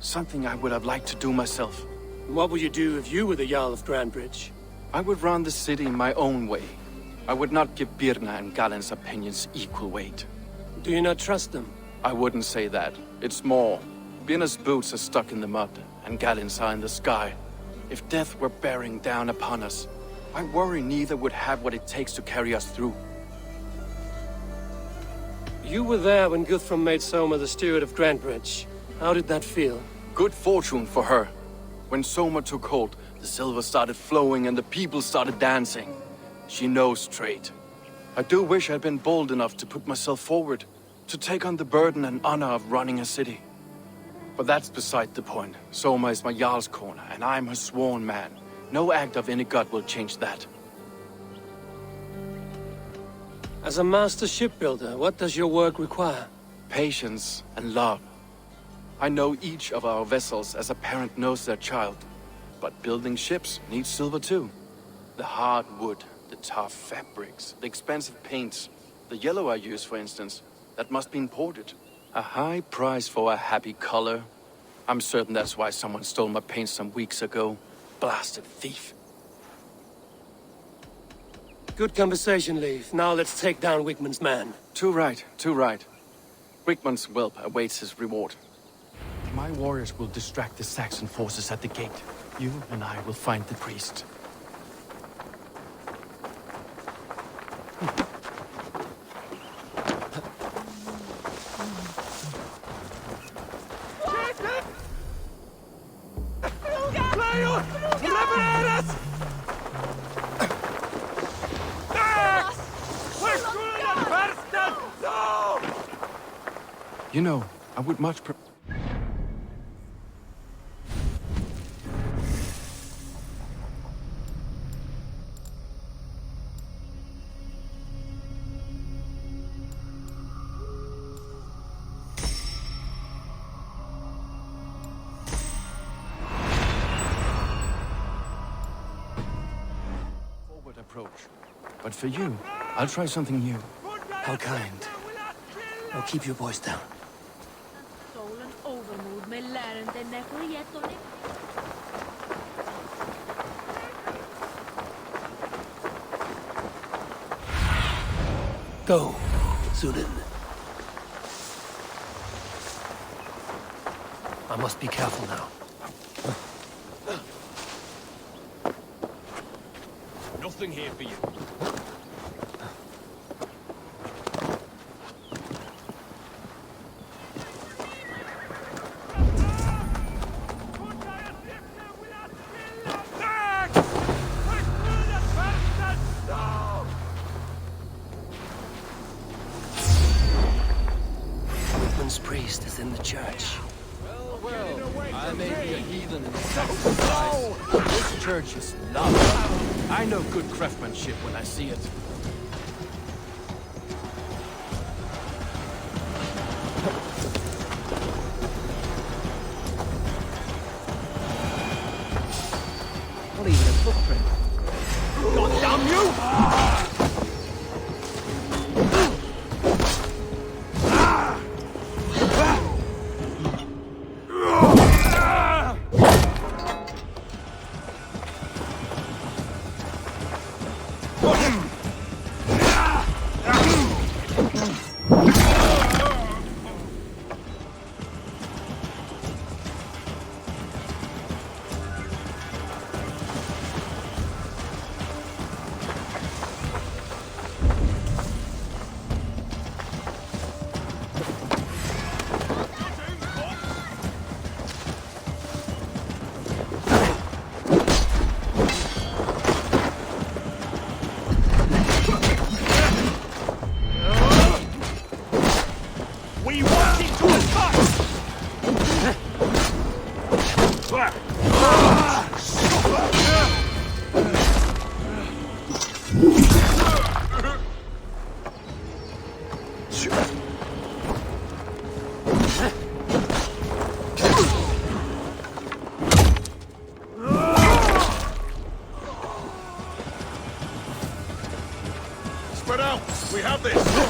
Speaker 6: Something I would have liked to do myself.
Speaker 2: What would you do if you were the Jarl of Grandbridge?
Speaker 6: I would run the city my own way. I would not give Birna and Galen's opinions equal weight.
Speaker 2: Do you not trust them?
Speaker 6: I wouldn't say that. It's more. Birna's boots are stuck in the mud, and Galen's are in the sky. If death were bearing down upon us, I worry neither would have what it takes to carry us through.
Speaker 2: You were there when Guthrum made Soma the steward of Grandbridge. How did that feel?
Speaker 6: Good fortune for her. When Soma took hold, the silver started flowing and the people started dancing. She knows trade. I do wish I'd been bold enough to put myself forward, to take on the burden and honor of running a city. But that's beside the point. Soma is my Jarl's corner, and I'm her sworn man. No act of any god will change that.
Speaker 2: As a master shipbuilder, what does your work require?
Speaker 6: Patience and love. I know each of our vessels as a parent knows their child. But building ships needs silver too. The hard wood, the tough fabrics, the expensive paints. The yellow I use, for instance, that must be imported. A high price for a happy color. I'm certain that's why someone stole my paint some weeks ago. Blasted thief.
Speaker 2: Good conversation, Leif. Now let's take down Wigman's man.
Speaker 6: Too right, too right. Wigman's whelp awaits his reward. My warriors will distract the Saxon forces at the gate. You and I will find the priest. You know, I would much forward approach. But for you, I'll try something new.
Speaker 2: How kind. Now keep your voice down. Go, Zulin. I must be careful now.
Speaker 4: Nothing here for you.
Speaker 2: Priest is in the church.
Speaker 6: Well, I may be a heathen in the Saxon eyes. This church is lovely. I know good craftsmanship when I see it.
Speaker 11: Not even a footprint. God damn you!
Speaker 4: Spread out! We have this!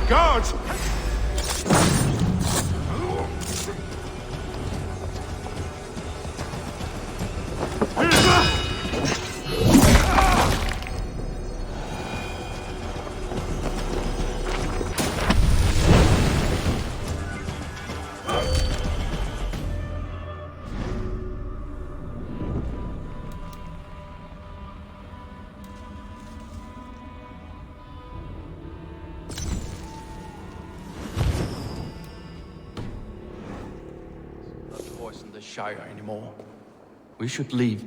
Speaker 5: Guards!
Speaker 6: In the Shire anymore. We should leave.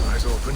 Speaker 5: Eyes open.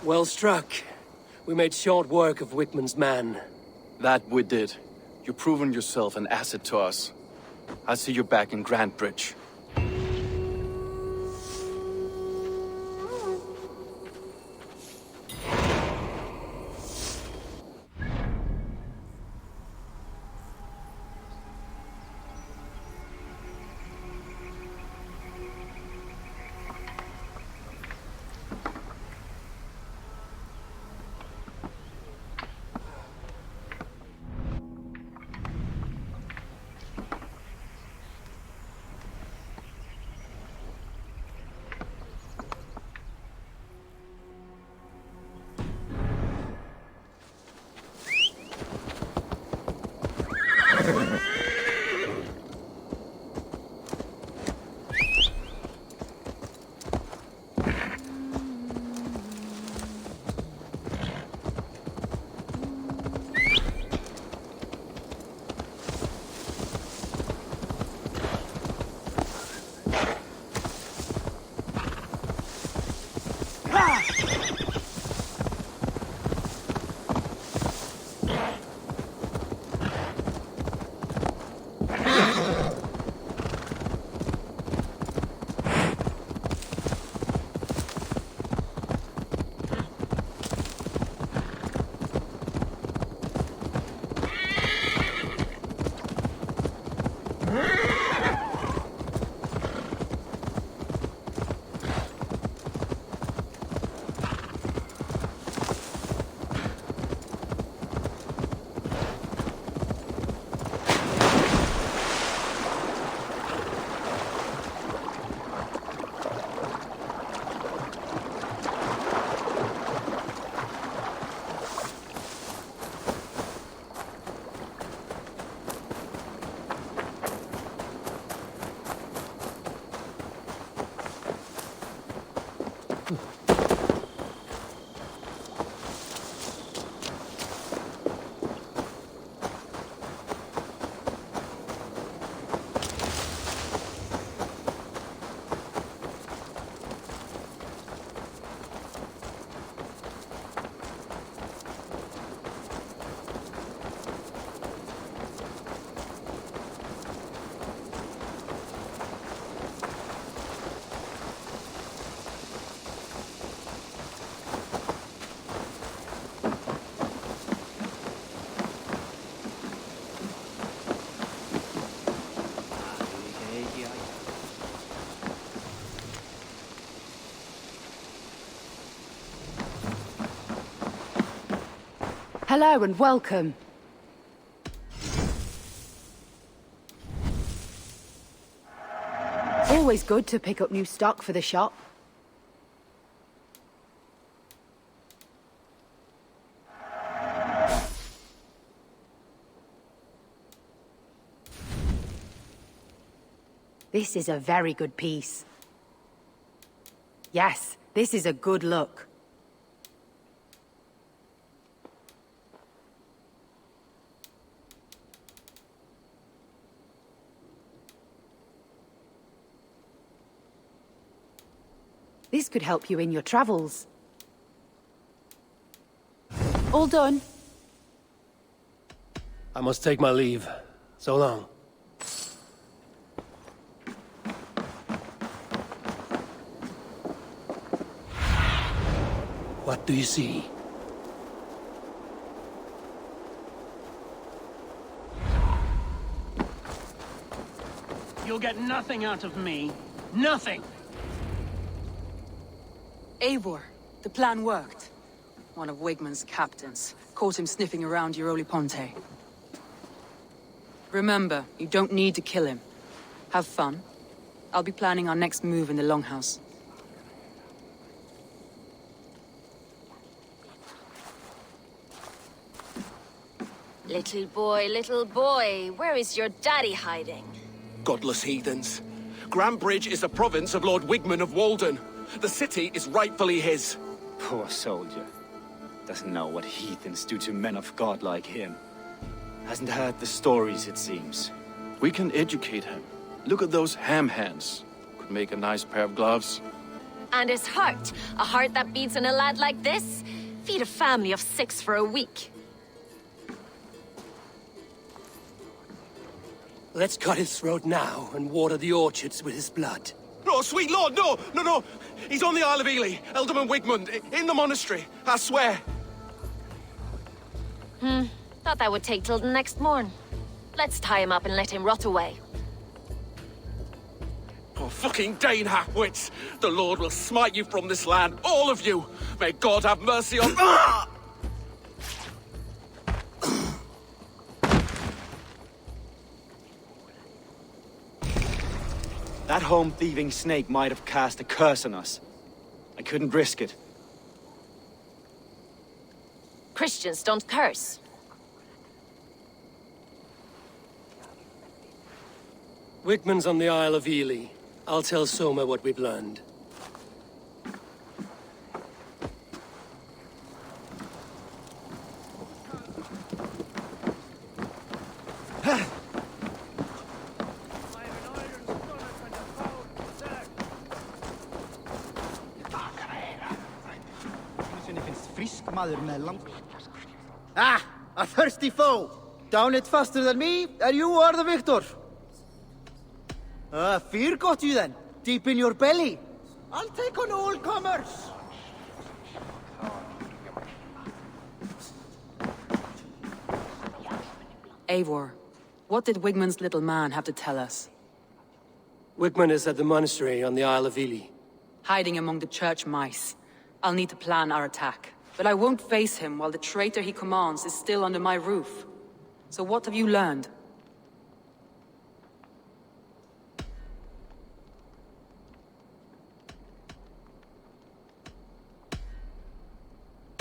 Speaker 2: Well struck. We made short work of Wickman's man.
Speaker 6: That we did. You've proven yourself an asset to us. I'll see you back in Grantbridge.
Speaker 15: Hello and welcome. Always good to pick up new stock for the shop. This is a very good piece. Yes, this is a good look. This could help you in your travels. All done.
Speaker 2: I must take my leave. So long. What do you see?
Speaker 16: You'll get nothing out of me. Nothing!
Speaker 1: Eivor, the plan worked. One of Wigman's captains caught him sniffing around Euroli Ponte. Remember, you don't need to kill him. Have fun. I'll be planning our next move in the Longhouse.
Speaker 14: Little boy, where is your daddy hiding?
Speaker 17: Godless heathens. Grantbridge is a province of Lord Wigman of Walden. The city is rightfully his.
Speaker 12: Poor soldier. Doesn't know what heathens do to men of God like him. Hasn't heard the stories, it seems.
Speaker 6: We can educate him. Look at those ham hands. Could make a nice pair of gloves.
Speaker 14: And his heart, a heart that beats in a lad like this, feed a family of 6 for a week.
Speaker 2: Let's cut his throat now and water the orchards with his blood.
Speaker 17: No, sweet lord, no, no, no. He's on the Isle of Ely, Ealdorman Wigmund, in the monastery, I swear.
Speaker 14: Thought that would take till the next morn. Let's tie him up and let him rot away.
Speaker 17: Oh, fucking Dane half-wits! The Lord will smite you from this land, all of you! May God have mercy on... Ah!
Speaker 12: That home-thieving snake might have cast a curse on us. I couldn't risk it.
Speaker 14: Christians don't curse.
Speaker 2: Wigman's on the Isle of Ely. I'll tell Soma what we've learned.
Speaker 18: Ah, a thirsty foe! Down it faster than me, and you are the victor! Fear got you then, deep in your belly. I'll take on all comers!
Speaker 1: Eivor, what did Wigmund's little man have to tell us?
Speaker 2: Wigmund is at the monastery on the Isle of Ely.
Speaker 1: Hiding among the church mice. I'll need to plan our attack. But I won't face him while the traitor he commands is still under my roof. So what have you learned?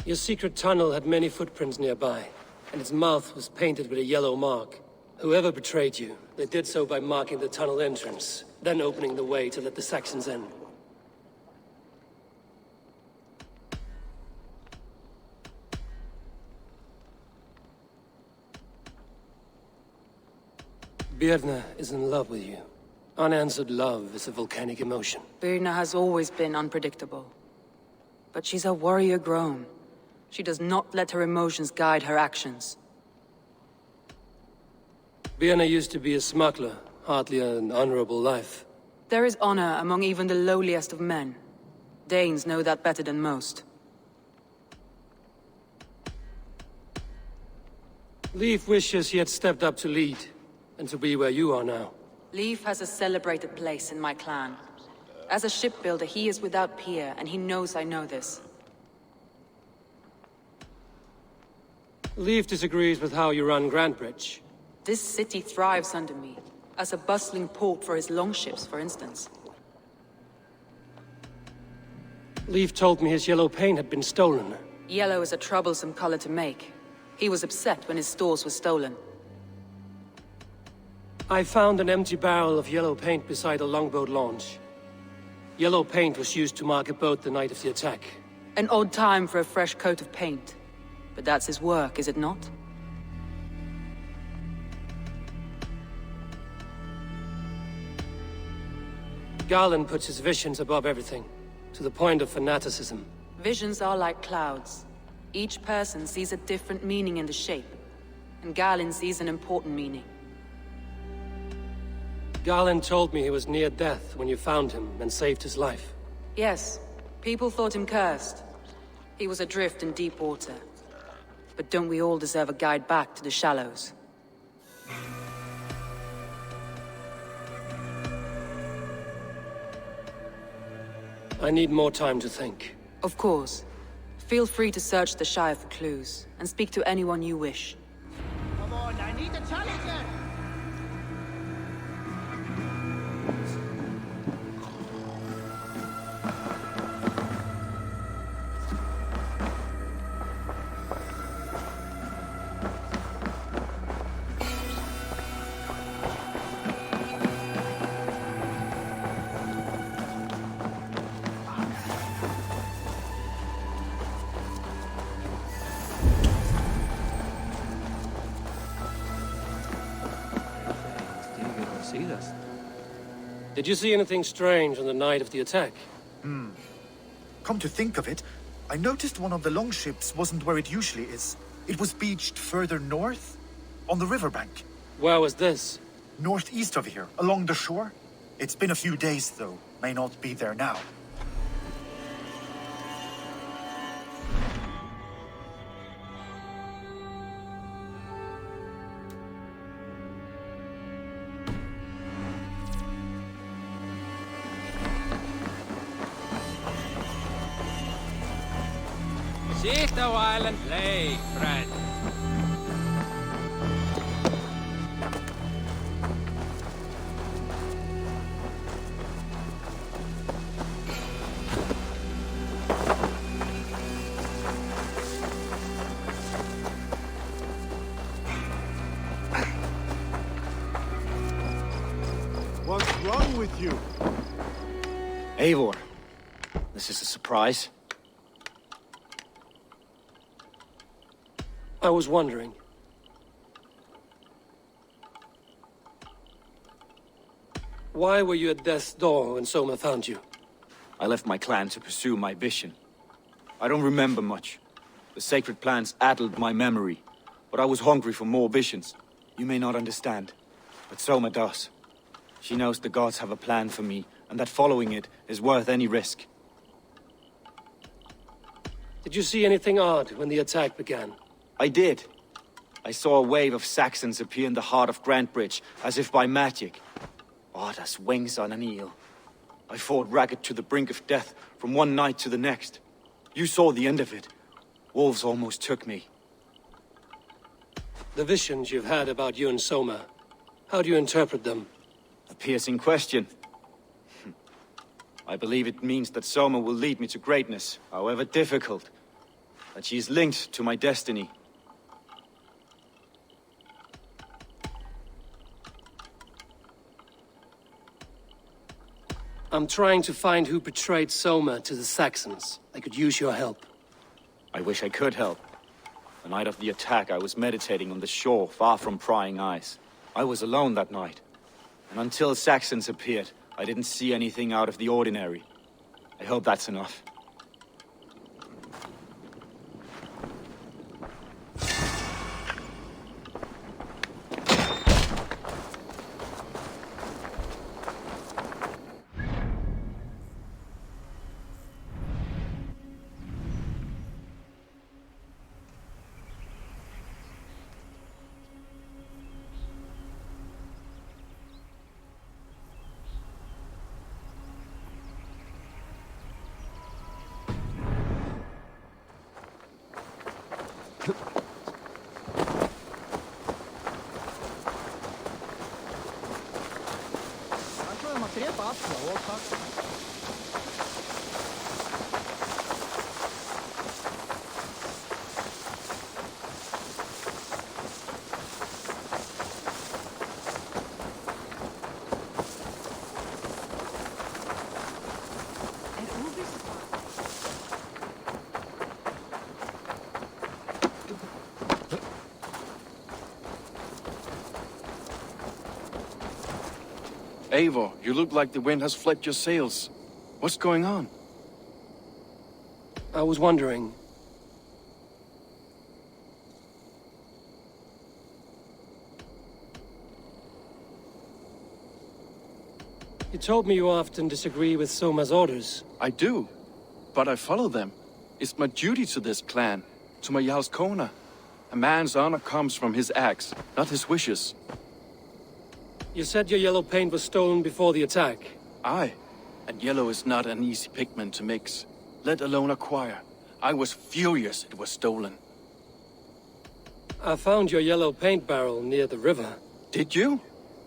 Speaker 2: Your secret tunnel had many footprints nearby, and its mouth was painted with a yellow mark. Whoever betrayed you, they did so by marking the tunnel entrance, then opening the way to let the Saxons in. Birna is in love with you. Unanswered love is a volcanic emotion.
Speaker 1: Birna has always been unpredictable. But she's a warrior grown. She does not let her emotions guide her actions.
Speaker 2: Birna used to be a smuggler, hardly an honorable life.
Speaker 1: There is honor among even the lowliest of men. Danes know that better than most.
Speaker 2: Leif wishes he had stepped up to lead, and to be where you are now.
Speaker 1: Leif has a celebrated place in my clan. As a shipbuilder, he is without peer, and he knows I know this.
Speaker 2: Leif disagrees with how you run Grantebridge.
Speaker 1: This city thrives under me, as a bustling port for his longships, for instance.
Speaker 2: Leif told me his yellow paint had been stolen.
Speaker 1: Yellow is a troublesome color to make. He was upset when his stores were stolen.
Speaker 2: I found an empty barrel of yellow paint beside a longboat launch. Yellow paint was used to mark a boat the night of the attack.
Speaker 1: An odd time for a fresh coat of paint. But that's his work, is it not?
Speaker 2: Garland puts his visions above everything, to the point of fanaticism.
Speaker 1: Visions are like clouds. Each person sees a different meaning in the shape, and Garland sees an important meaning.
Speaker 2: Garland told me he was near death when you found him and saved his life.
Speaker 1: Yes, people thought him cursed. He was adrift in deep water. But don't we all deserve a guide back to the shallows?
Speaker 2: I need more time to think.
Speaker 1: Of course. Feel free to search the Shire for clues, and speak to anyone you wish.
Speaker 18: Come on, I need a challenger!
Speaker 2: Did you see anything strange on the night of the attack?
Speaker 19: Come to think of it, I noticed one of the longships wasn't where it usually is. It was beached further north, on the riverbank.
Speaker 2: Where was this?
Speaker 19: Northeast of here, along the shore. It's been a few days, though. May not be there now.
Speaker 20: Sit a while and play, friend.
Speaker 21: What's wrong with you?
Speaker 12: Eivor, this is a surprise.
Speaker 2: I was wondering. Why were you at death's door when Soma found you?
Speaker 12: I left my clan to pursue my vision. I don't remember much. The sacred plants addled my memory, but I was hungry for more visions. You may not understand, but Soma does. She knows the gods have a plan for me, and that following it is worth any risk.
Speaker 2: Did you see anything odd when the attack began?
Speaker 12: I did. I saw a wave of Saxons appear in the heart of Grantbridge, as if by magic. Odd as wings on an eel. I fought ragged to the brink of death from one night to the next. You saw the end of it. Wolves almost took me.
Speaker 2: The visions you've had about you and Soma, how do you interpret them?
Speaker 12: A piercing question. I believe it means that Soma will lead me to greatness, however difficult. That she is linked to my destiny.
Speaker 2: I'm trying to find who betrayed Soma to the Saxons. I could use your help.
Speaker 12: I wish I could help. The night of the attack, I was meditating on the shore, far from prying eyes. I was alone that night. And until Saxons appeared, I didn't see anything out of the ordinary. I hope that's enough.
Speaker 6: Eivor, you look like the wind has flecked your sails. What's going on?
Speaker 2: I was wondering. You told me you often disagree with Soma's orders.
Speaker 6: I do, but I follow them. It's my duty to this clan, to my Jarl's Kona. A man's honor comes from his acts, not his wishes.
Speaker 2: You said your yellow paint was stolen before the attack.
Speaker 6: Aye, and yellow is not an easy pigment to mix, let alone acquire. I was furious it was stolen.
Speaker 2: I found your yellow paint barrel near the river.
Speaker 6: Did you?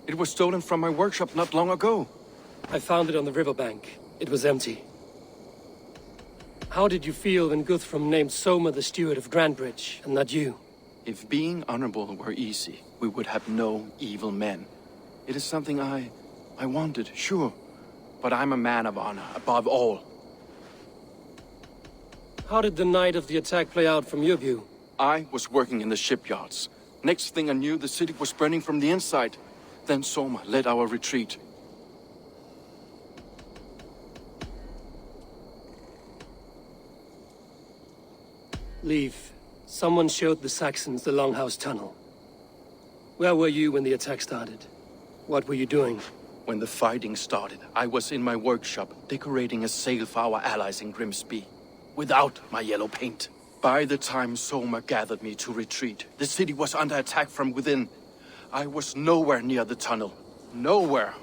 Speaker 6: It was stolen from my workshop not long ago.
Speaker 2: I found it on the riverbank. It was empty. How did you feel when Guthrum named Soma the steward of Grantbridge, and not you?
Speaker 6: If being honorable were easy, we would have no evil men. It is something I wanted, sure. But I'm a man of honor, above all.
Speaker 2: How did the night of the attack play out from your view?
Speaker 6: I was working in the shipyards. Next thing I knew, the city was burning from the inside. Then Soma led our retreat.
Speaker 2: Leave. Someone showed the Saxons the Longhouse tunnel. Where were you when the attack started? What were you doing?
Speaker 6: When the fighting started, I was in my workshop decorating a sail for our allies in Grimsby. Without my yellow paint. By the time Soma gathered me to retreat, the city was under attack from within. I was nowhere near the tunnel. Nowhere.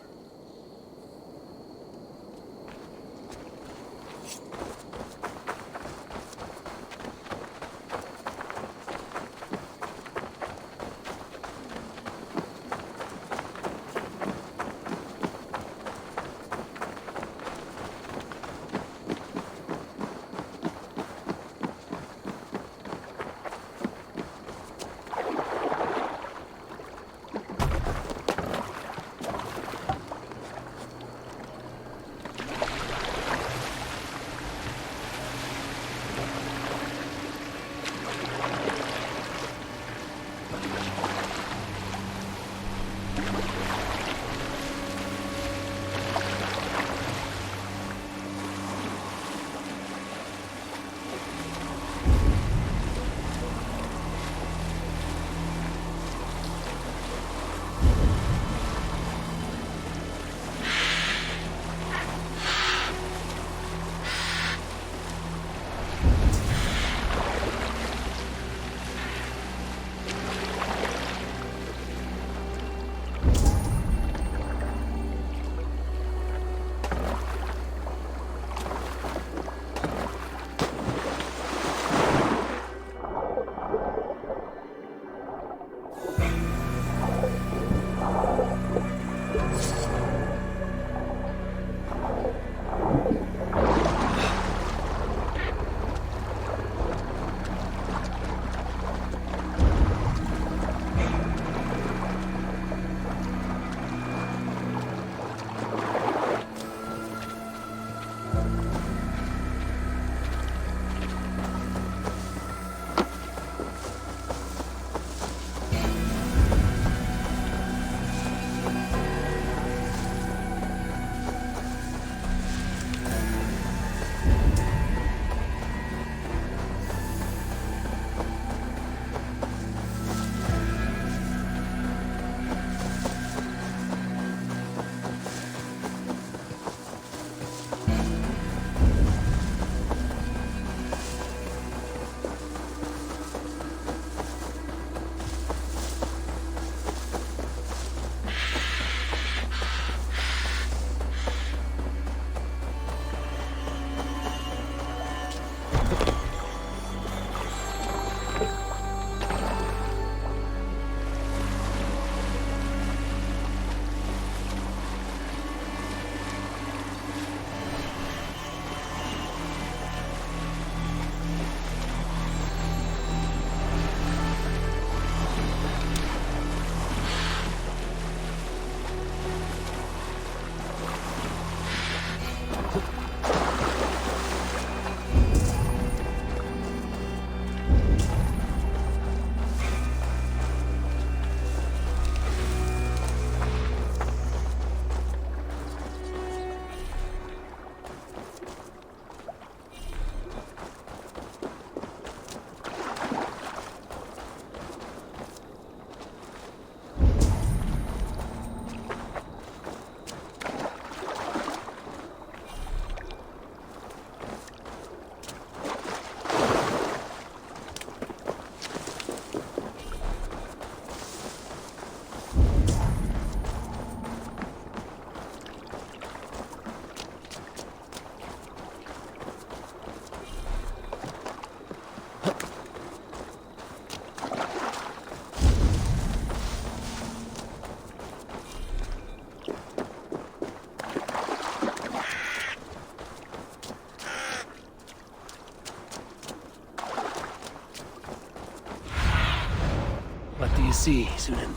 Speaker 2: What do you see, Sunan?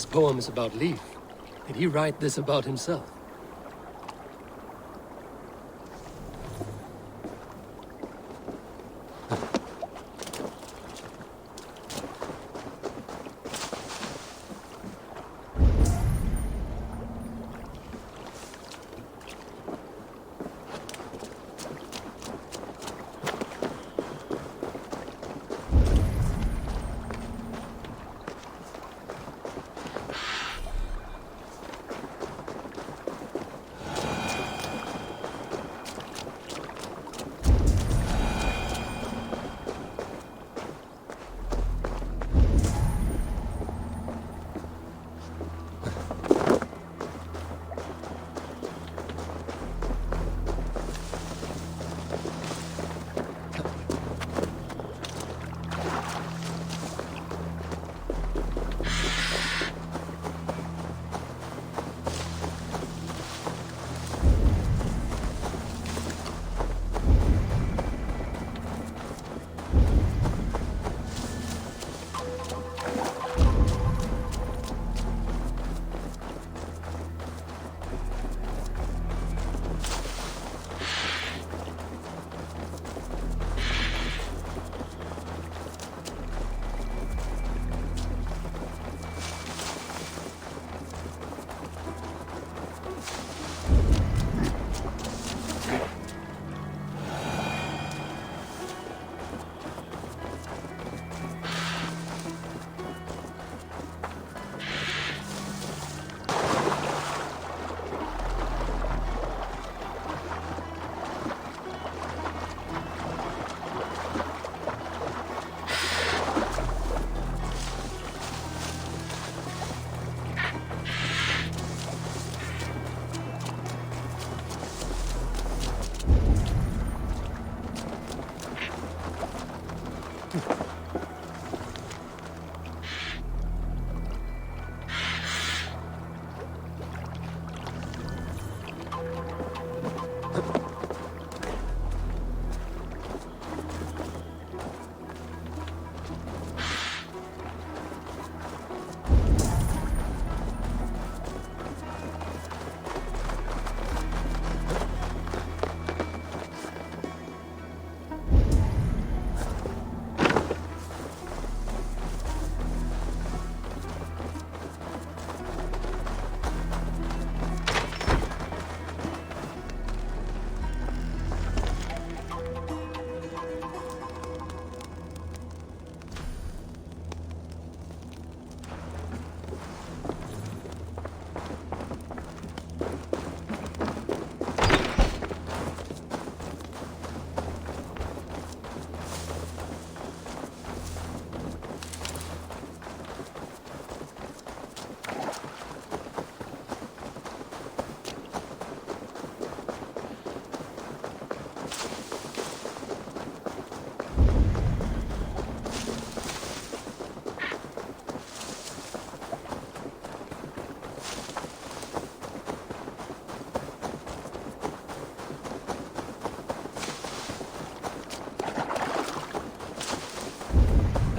Speaker 2: This poem is about Leif. Did he write this about himself?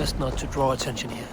Speaker 2: Best not to draw attention here.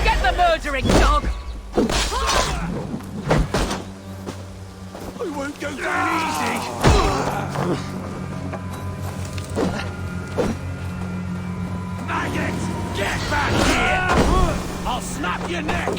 Speaker 1: Get the murdering dog!
Speaker 4: I won't go down easy! Maggot! Get back here! I'll snap your neck!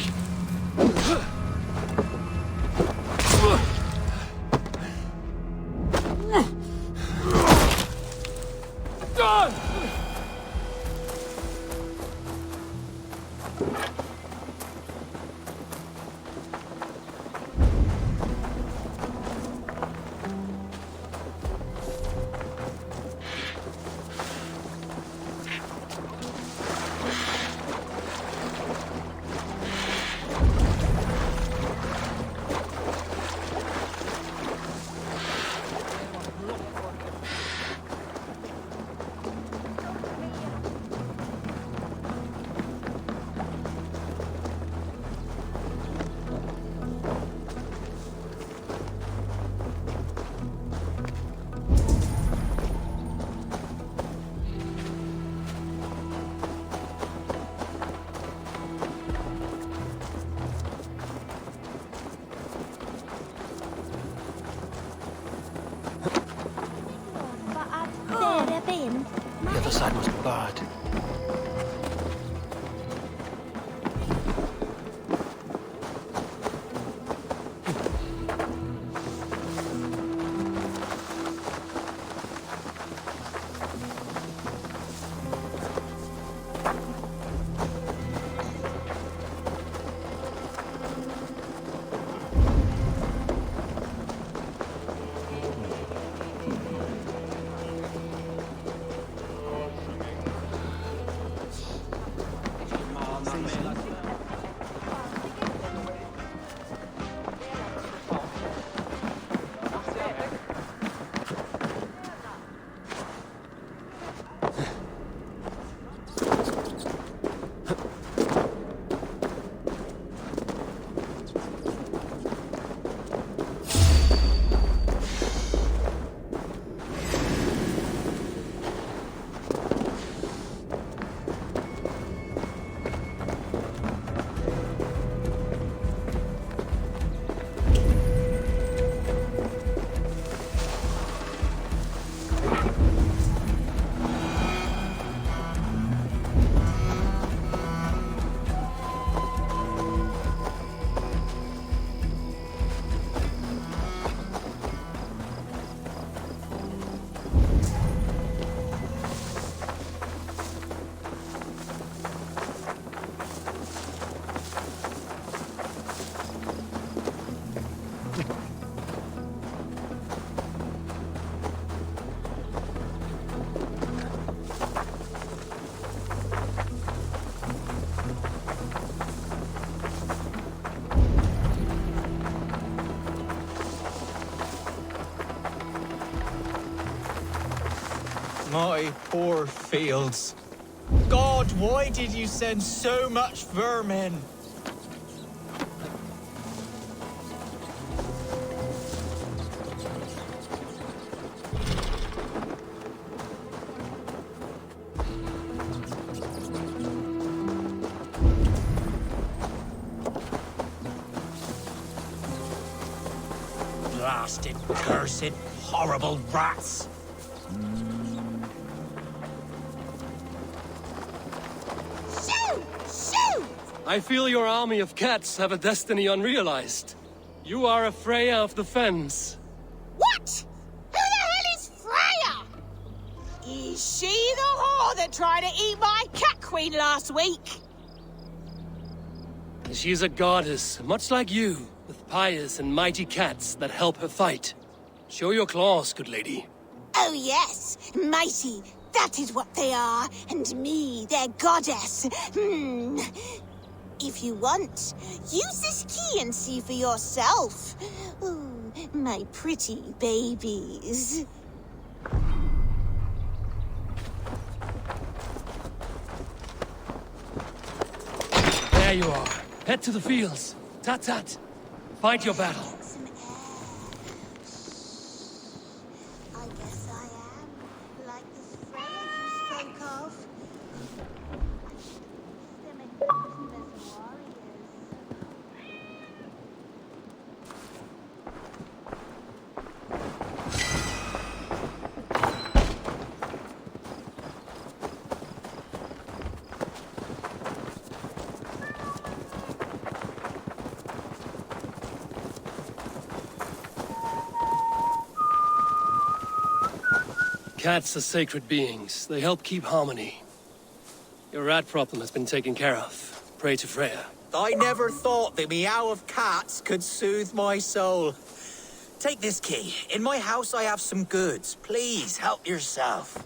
Speaker 2: The other side was barred.
Speaker 9: My poor fields. God, why did you send so much vermin? Blasted, cursed, horrible rats!
Speaker 2: I feel your army of cats have a destiny unrealized. You are a Freya of the Fens.
Speaker 8: What? Who the hell is Freya? Is she the whore that tried to eat my cat queen last week?
Speaker 2: She's a goddess, much like you, with pious and mighty cats that help her fight. Show your claws, good lady.
Speaker 8: Oh yes, mighty. That is what they are, and me, their goddess. If you want, use this key and see for yourself. Ooh, my pretty babies.
Speaker 2: There you are. Head to the fields. Tat-tat. Fight your battle.
Speaker 8: I guess I am like this Freya you spoke of. Them important as warriors.
Speaker 2: Cats are sacred beings. They help keep harmony. Your rat problem has been taken care of. Pray to Freya.
Speaker 9: I never thought the meow of cats could soothe my soul. Take this key. In my house I have some goods. Please help yourself.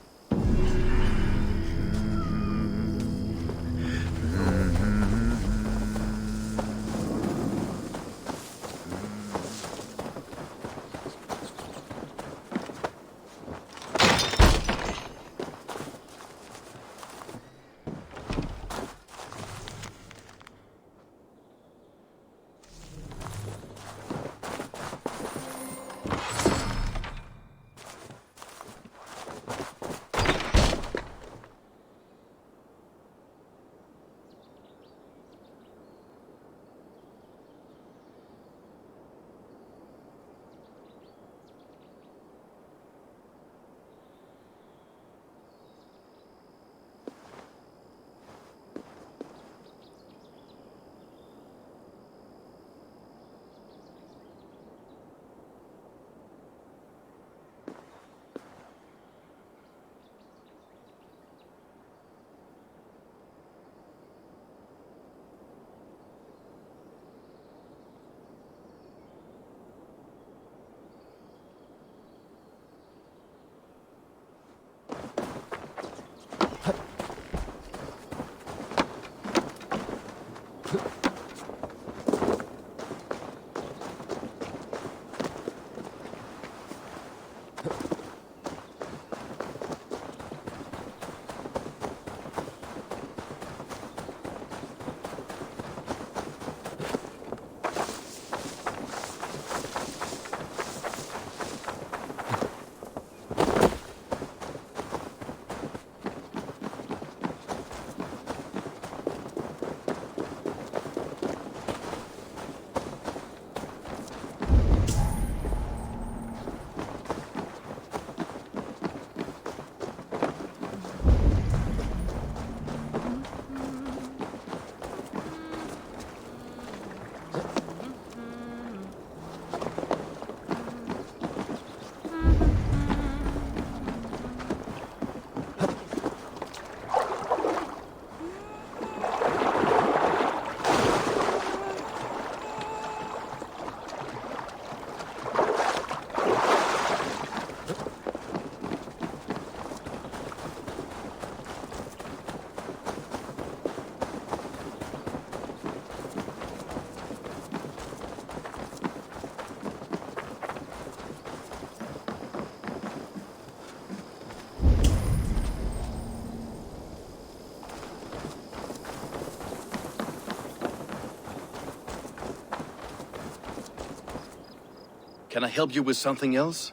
Speaker 6: Can I help you with something else?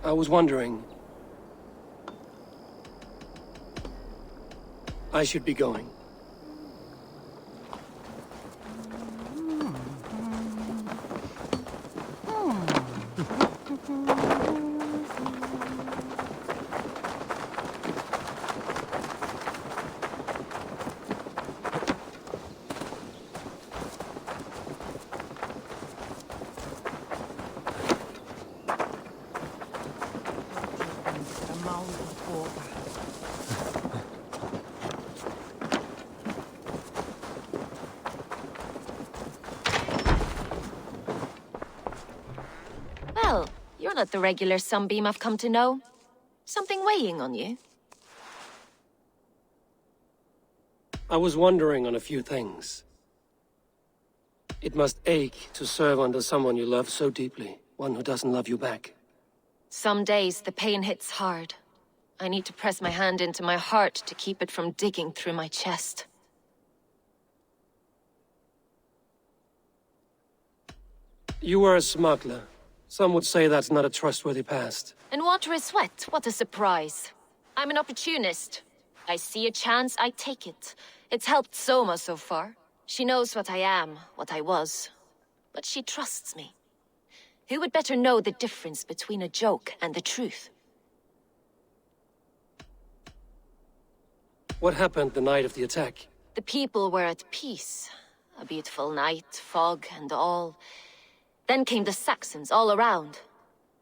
Speaker 2: I was wondering... I should be going.
Speaker 14: Well, you're not the regular sunbeam I've come to know. Something weighing on you?
Speaker 2: I was wondering on a few things. It must ache to serve under someone you love so deeply, one who doesn't love you back.
Speaker 14: Some days the pain hits hard. I need to press my hand into my heart to keep it from digging through my chest.
Speaker 2: You were a smuggler. Some would say that's not a trustworthy past.
Speaker 14: And water is wet, what a surprise. I'm an opportunist. I see a chance, I take it. It's helped Soma so far. She knows what I am, what I was. But she trusts me. Who would better know the difference between a joke and the truth?
Speaker 2: What happened the night of the attack?
Speaker 14: The people were at peace. A beautiful night, fog and all. Then came the Saxons all around.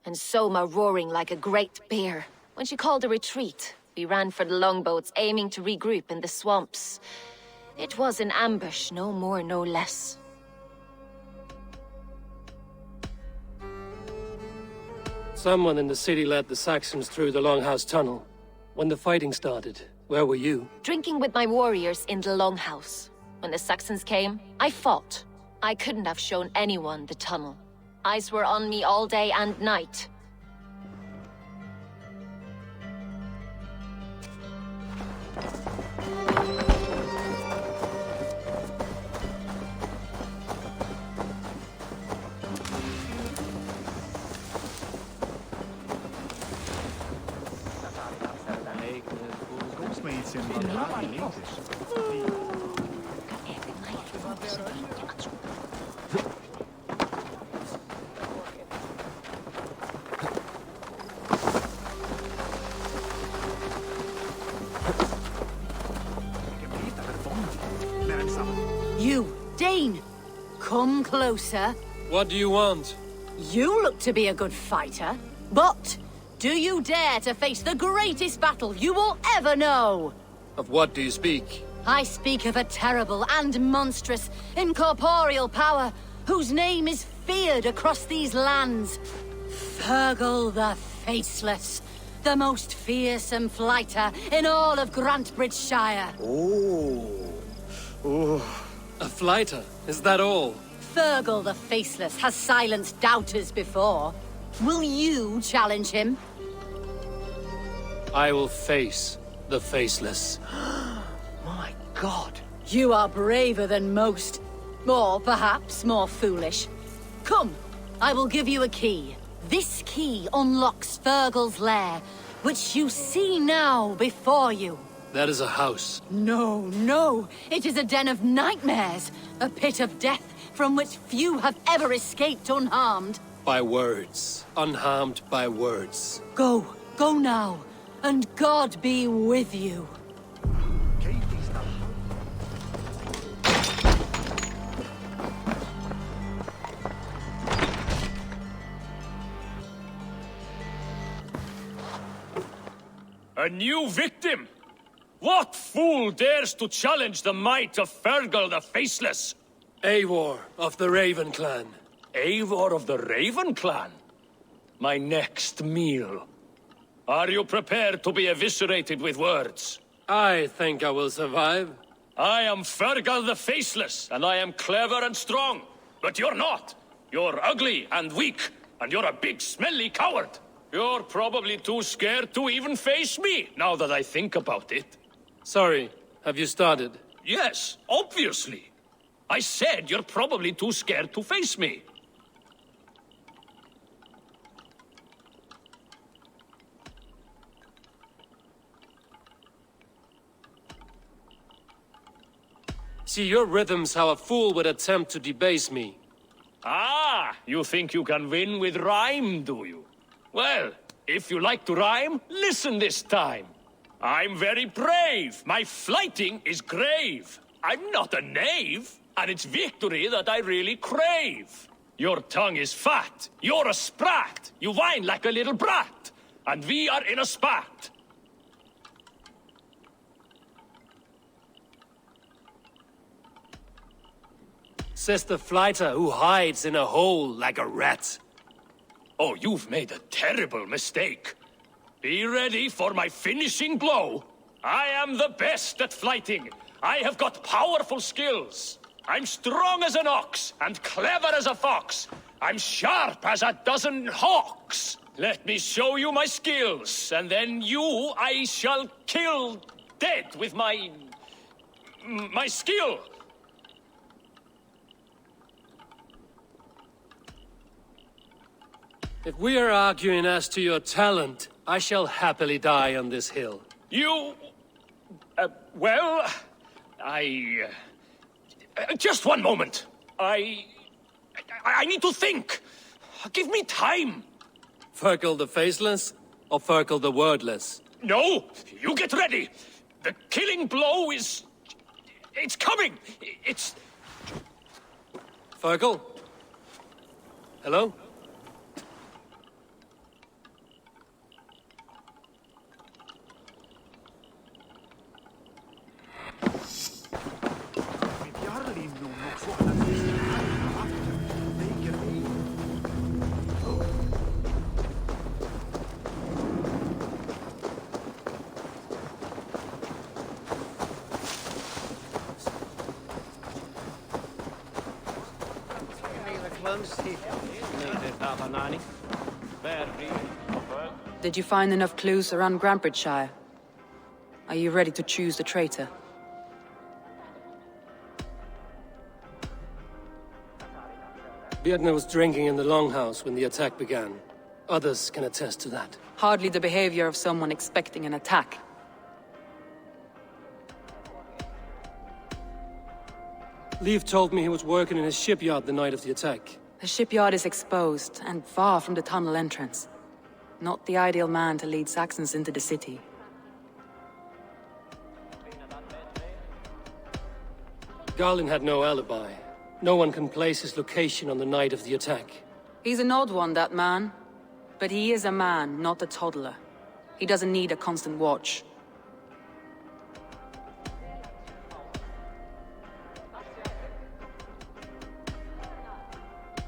Speaker 14: And Soma roaring like a great bear. When she called a retreat, we ran for the longboats, aiming to regroup in the swamps. It was an ambush, no more, no less.
Speaker 2: Someone in the city led the Saxons through the Longhouse Tunnel. When the fighting started, where were you?
Speaker 14: Drinking with my warriors in the Longhouse. When the Saxons came, I fought. I couldn't have shown anyone the tunnel. Eyes were on me all day and night.
Speaker 15: You, Dane! Come closer.
Speaker 2: What do you want?
Speaker 15: You look to be a good fighter, but do you dare to face the greatest battle you will ever know?
Speaker 2: Of what do you speak?
Speaker 15: I speak of a terrible and monstrous incorporeal power whose name is feared across these lands. Fergal the Faceless, the most fearsome fighter in all of Grantebridgeshire.
Speaker 2: A fighter? Is that all?
Speaker 15: Fergal the Faceless has silenced doubters before. Will you challenge him?
Speaker 2: I will face the Faceless.
Speaker 15: My God. You are braver than most. Or perhaps more foolish. Come, I will give you a key. This key unlocks Fergal's lair, which you see now before you.
Speaker 2: That is a house.
Speaker 15: No, no. It is a den of nightmares. A pit of death from which few have ever escaped unharmed.
Speaker 2: By words. Unharmed by words.
Speaker 15: Go. Go now. And God be with you.
Speaker 3: A new victim? What fool dares to challenge the might of Fergal the Faceless?
Speaker 2: Eivor of the Raven Clan.
Speaker 3: Eivor of the Raven Clan? My next meal. Are you prepared to be eviscerated with words?
Speaker 2: I think I will survive.
Speaker 3: I am Fergal the Faceless, and I am clever and strong. But you're not. You're ugly and weak, and you're a big, smelly coward. You're probably too scared to even face me, now that I think about it.
Speaker 2: Sorry, have you started?
Speaker 3: Yes, obviously. I said you're probably too scared to face me.
Speaker 2: See your rhythms how a fool would attempt to debase me.
Speaker 3: Ah, you think you can win with rhyme, do you? Well, if you like to rhyme, listen this time. I'm very brave. My flighting is grave. I'm not a knave, and it's victory that I really crave. Your tongue is fat. You're a sprat. You whine like a little brat. And we are in a spat.
Speaker 2: Says the flighter who hides in a hole like a rat.
Speaker 3: Oh, you've made a terrible mistake. Be ready for my finishing blow. I am the best at flighting. I have got powerful skills. I'm strong as an ox and clever as a fox. I'm sharp as a dozen hawks. Let me show you my skills, and then you I shall kill dead with my skill.
Speaker 2: If we are arguing as to your talent, I shall happily die on this hill.
Speaker 3: You... well... just one moment. I need to think. Give me time.
Speaker 2: Fergal the Faceless or Fergal the Wordless?
Speaker 3: No, you get ready. The killing blow is... it's coming. It's...
Speaker 2: Fergal? Hello?
Speaker 1: Did you find enough clues around Grambridgeshire? Are you ready to choose the traitor?
Speaker 2: Bjarne was drinking in the Longhouse when the attack began. Others can attest to that.
Speaker 1: Hardly the behavior of someone expecting an attack.
Speaker 2: Leif told me he was working in his shipyard the night of the attack.
Speaker 1: The shipyard is exposed and far from the tunnel entrance. Not the ideal man to lead Saxons into the city.
Speaker 2: Garlin had no alibi. No one can place his location on the night of the attack.
Speaker 1: He's an odd one, that man. But he is a man, not a toddler. He doesn't need a constant watch.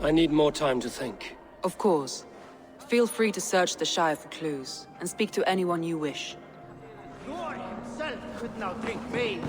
Speaker 2: I need more time to think.
Speaker 1: Of course. Feel free to search the Shire for clues, and speak to anyone you wish.
Speaker 18: Lord himself could now drink me.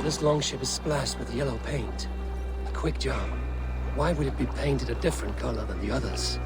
Speaker 2: This longship is splashed with yellow paint. A quick job. Why would it be painted a different color than the others?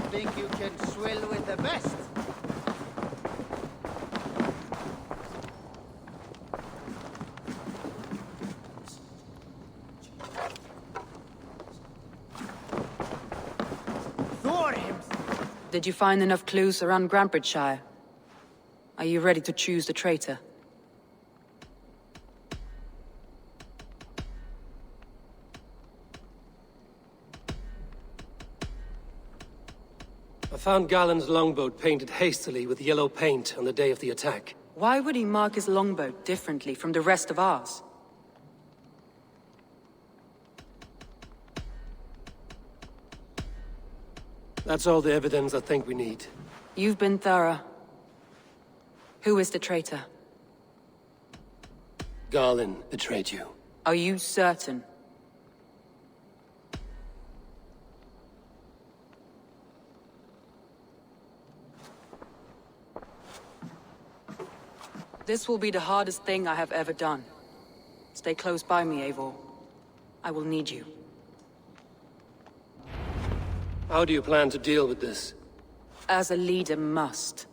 Speaker 18: Think you can swill with the best?
Speaker 1: Did you find enough clues around Grantbridgeshire? Are you ready to choose the traitor?
Speaker 2: I found Garland's longboat painted hastily with yellow paint on the day of the attack.
Speaker 1: Why would he mark his longboat differently from the rest of ours?
Speaker 2: That's all the evidence I think we need.
Speaker 1: You've been thorough. Who is the traitor?
Speaker 2: Garland betrayed you.
Speaker 1: Are you certain? This will be the hardest thing I have ever done. Stay close by me, Eivor. I will need you.
Speaker 2: How do you plan to deal with this?
Speaker 1: As a leader must.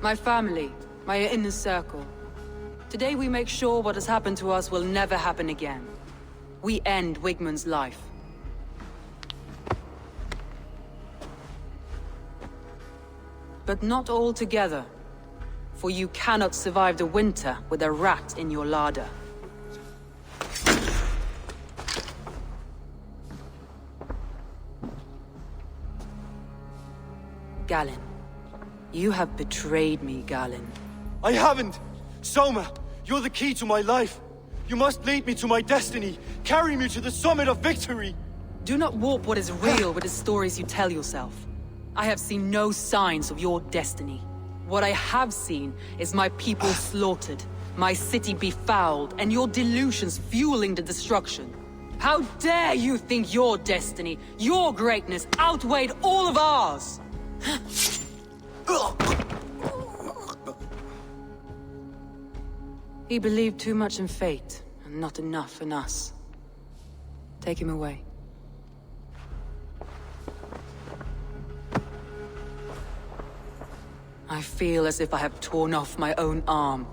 Speaker 1: My family, my inner circle. Today we make sure what has happened to us will never happen again. We end Wigmund's life. But not all together. For you cannot survive the winter with a rat in your larder. Galen. You have betrayed me, Galen.
Speaker 7: I haven't! Soma, you're the key to my life. You must lead me to my destiny. Carry me to the summit of victory.
Speaker 1: Do not warp what is real with the stories you tell yourself. I have seen no signs of your destiny. What I have seen is my people slaughtered, my city befouled, and your delusions fueling the destruction. How dare you think your destiny, your greatness, outweighed all of ours? He believed too much in fate, and not enough in us. Take him away. I feel as if I have torn off my own arm.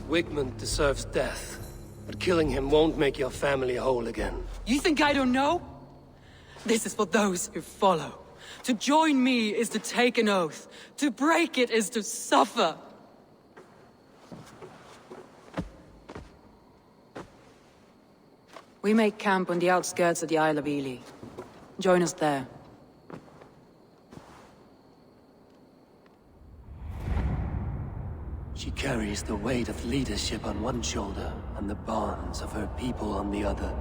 Speaker 2: Wigmund deserves death, but killing him won't make your family whole again.
Speaker 1: You think I don't know? This is for those who follow. To join me is to take an oath. To break it is to suffer. We make camp on the outskirts of the Isle of Ely. Join us there.
Speaker 2: She carries the weight of leadership on one shoulder and the bonds of her people on the other.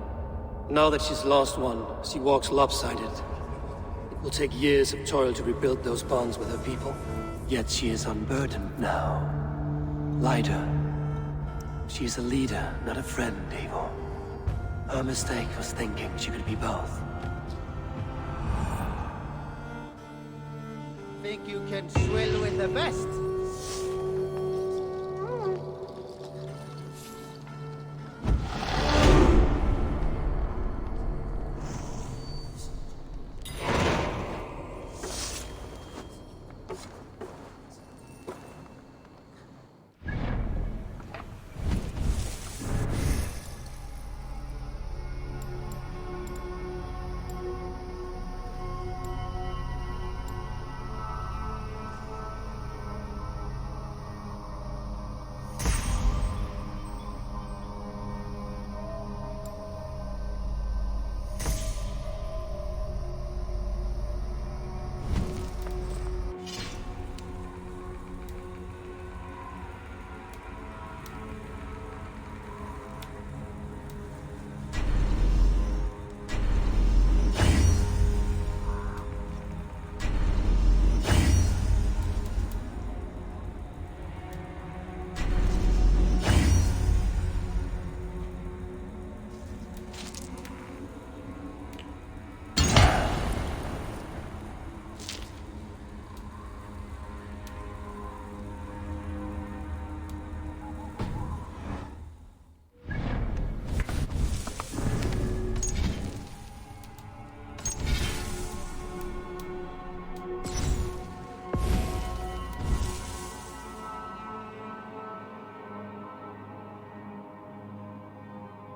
Speaker 2: Now that she's lost one, she walks lopsided. It will take years of toil to rebuild those bonds with her people. Yet she is unburdened now. Lighter. She is a leader, not a friend, Eivor. Her mistake was thinking she could be both.
Speaker 18: Think you can swill with the best?